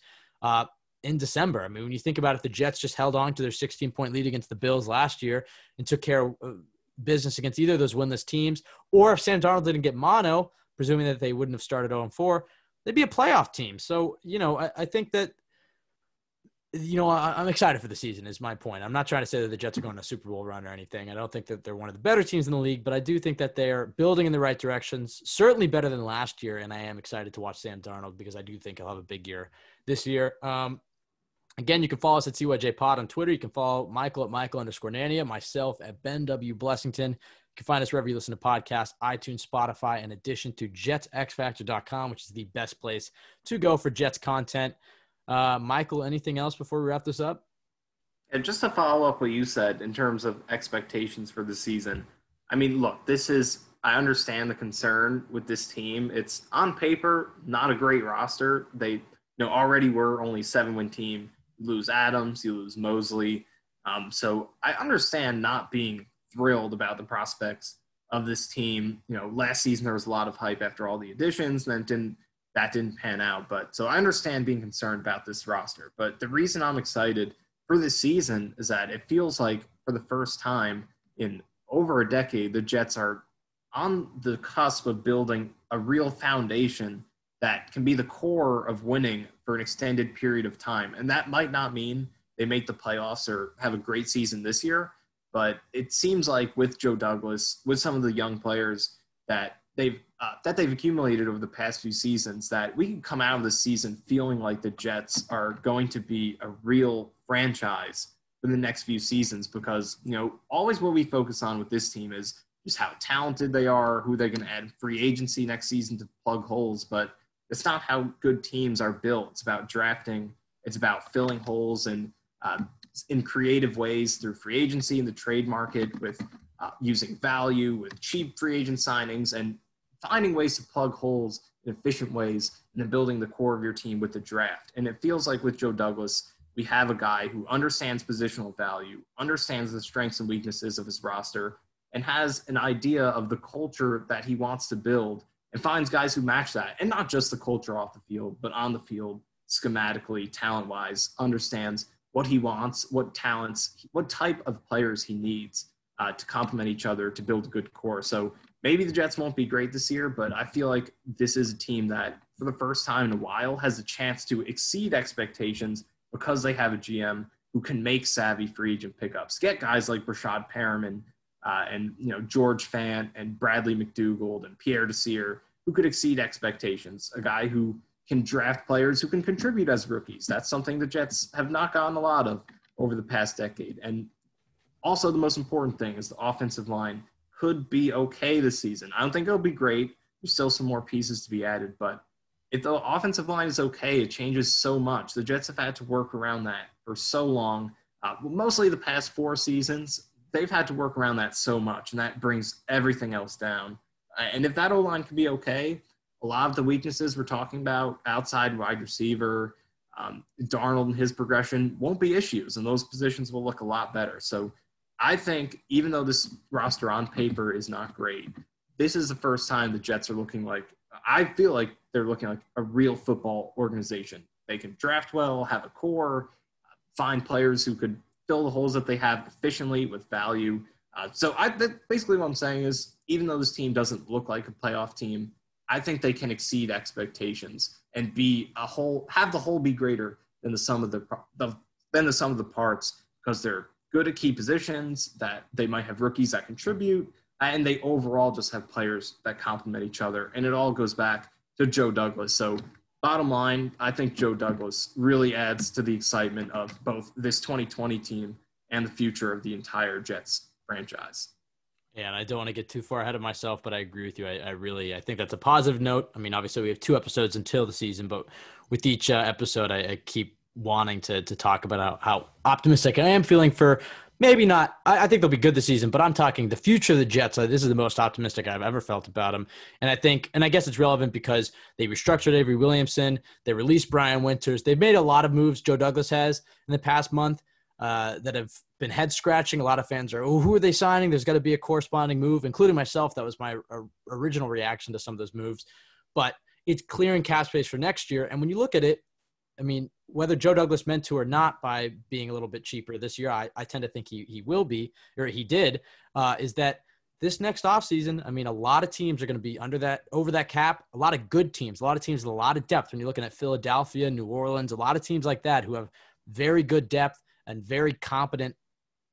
S3: in December. I mean, when you think about it, the Jets just held on to their 16-point lead against the Bills last year and took care of business against either of those winless teams. Or if Sam Darnold didn't get mono, presuming that they wouldn't have started 0-4, they'd be a playoff team. So, I think that, I'm excited for the season is my point. I'm not trying to say that the Jets are going to a Super Bowl run or anything. I don't think that they're one of the better teams in the league, but I do think that they're building in the right directions, certainly better than last year. And I am excited to watch Sam Darnold because I do think he'll have a big year this year. Again, you can follow us at CYJ Pod on Twitter. You can follow Michael at Michael_Nania, myself at Ben W. Blessington. You can find us wherever you listen to podcasts, iTunes, Spotify, in addition to JetsXFactor.com, which is the best place to go for Jets content. Michael, anything else before we wrap this up?
S1: And just to follow up what you said in terms of expectations for the season, I mean, look, I understand the concern with this team. It's on paper, not a great roster. They already were only 7-win team. You lose Adams, you lose Mosley. So I understand not being thrilled about the prospects of this team. Last season there was a lot of hype after all the additions, and that didn't pan out. But so I understand being concerned about this roster. But the reason I'm excited for this season is that it feels like for the first time in over a decade, the Jets are on the cusp of building a real foundation that can be the core of winning for an extended period of time. And that might not mean they make the playoffs or have a great season this year, but it seems like with Joe Douglas, with some of the young players that they've accumulated over the past few seasons, that we can come out of the season feeling like the Jets are going to be a real franchise for the next few seasons, because, always what we focus on with this team is just how talented they are, who they're going to add free agency next season to plug holes. But it's not how good teams are built. It's about drafting. It's about filling holes and in creative ways through free agency in the trade market, with using value, with cheap free agent signings, and finding ways to plug holes in efficient ways, and then building the core of your team with the draft. And it feels like with Joe Douglas, we have a guy who understands positional value, understands the strengths and weaknesses of his roster, and has an idea of the culture that he wants to build, and finds guys who match that. And not just the culture off the field, but on the field, schematically, talent-wise, understands what he wants, what talents, what type of players he needs to complement each other to build a good core. So maybe the Jets won't be great this year, but I feel like this is a team that, for the first time in a while, has a chance to exceed expectations because they have a GM who can make savvy free agent pickups. Get guys like Rashad Perriman and George Fant and Bradley McDougald and Pierre Desir, who could exceed expectations. A guy who can draft players who can contribute as rookies. That's something the Jets have not gotten a lot of over the past decade. And also the most important thing is the offensive line could be okay this season. I don't think it'll be great. There's still some more pieces to be added, but if the offensive line is okay, it changes so much. The Jets have had to work around that for so long. Mostly the past 4 seasons, they've had to work around that so much, and that brings everything else down. And if that O-line can be okay, a lot of the weaknesses we're talking about, outside wide receiver, Darnold and his progression, won't be issues, and those positions will look a lot better. So I think even though this roster on paper is not great, this is the first time the Jets are looking like – I feel like they're looking like a real football organization. They can draft well, have a core, find players who could fill the holes that they have efficiently with value. Basically what I'm saying is, even though this team doesn't look like a playoff team, I think they can exceed expectations and have the whole be greater than the sum of the parts, because they're good at key positions, that they might have rookies that contribute, and they overall just have players that complement each other. And it all goes back to Joe Douglas. So bottom line, I think Joe Douglas really adds to the excitement of both this 2020 team and the future of the entire Jets franchise.
S3: Yeah, and I don't want to get too far ahead of myself, but I agree with you. I think that's a positive note. I mean, obviously we have 2 episodes until the season, but with each episode, I keep wanting to talk about how optimistic I am feeling for maybe not. I think they'll be good this season, but I'm talking the future of the Jets. This is the most optimistic I've ever felt about them. And I guess it's relevant because they restructured Avery Williamson. They released Brian Winters. They've made a lot of moves, Joe Douglas has, in the past month that have been head scratching. A lot of fans are, who are they signing? There's got to be a corresponding move, including myself. That was my original reaction to some of those moves. But it's clearing cap space for next year. And when you look at it, I mean, whether Joe Douglas meant to or not by being a little bit cheaper this year, I tend to think he will be, or he did, is that this next offseason, I mean, a lot of teams are going to be over that cap, a lot of good teams, a lot of teams with a lot of depth. When you're looking at Philadelphia, New Orleans, a lot of teams like that who have very good depth and very competent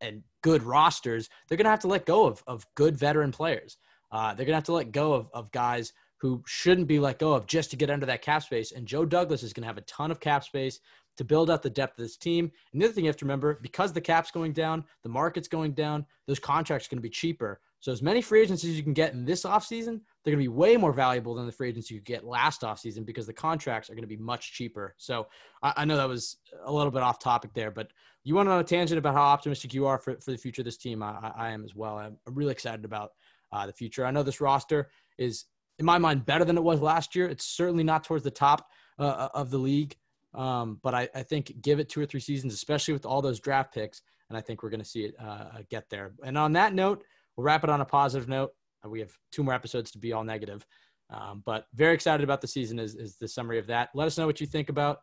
S3: and good rosters, they're going to have to let go of good veteran players. They're going to have to let go of guys who shouldn't be let go of just to get under that cap space. And Joe Douglas is going to have a ton of cap space to build out the depth of this team. And the other thing you have to remember, because the cap's going down, the market's going down, those contracts are going to be cheaper. So as many free agents as you can get in this offseason, they're going to be way more valuable than the free agents you get last offseason, because the contracts are going to be much cheaper. So I know that was a little bit off topic there, but you went on a tangent about how optimistic you are for the future of this team. I am as well. I'm really excited about the future. I know this roster is, in my mind, better than it was last year. It's certainly not towards the top of the league. But I think give it 2 or 3 seasons, especially with all those draft picks, and I think we're going to see it get there. And on that note, we'll wrap it on a positive note. We have 2 more episodes to be all negative. But very excited about the season is the summary of that. Let us know what you think about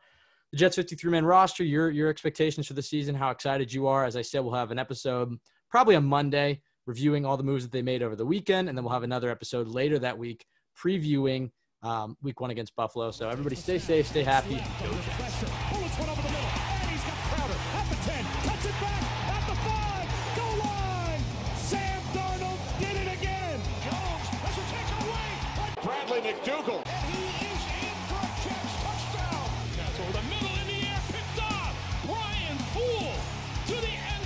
S3: the Jets 53-man roster, your expectations for the season, how excited you are. As I said, we'll have an episode probably on Monday reviewing all the moves that they made over the weekend, and then we'll have another episode later that week previewing week 1 against Buffalo. So everybody stay safe, stay happy. Go Jets.
S2: Bullets went over the middle, and he's got Crowder at the 10, cuts it back at the 5, goal line. Sam Darnold did it again. Jones, this will take it away. Bradley McDougald. And he is in for a catch, touchdown. That's over the middle in the air, picked off. Brian Poole to the end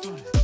S2: Done it.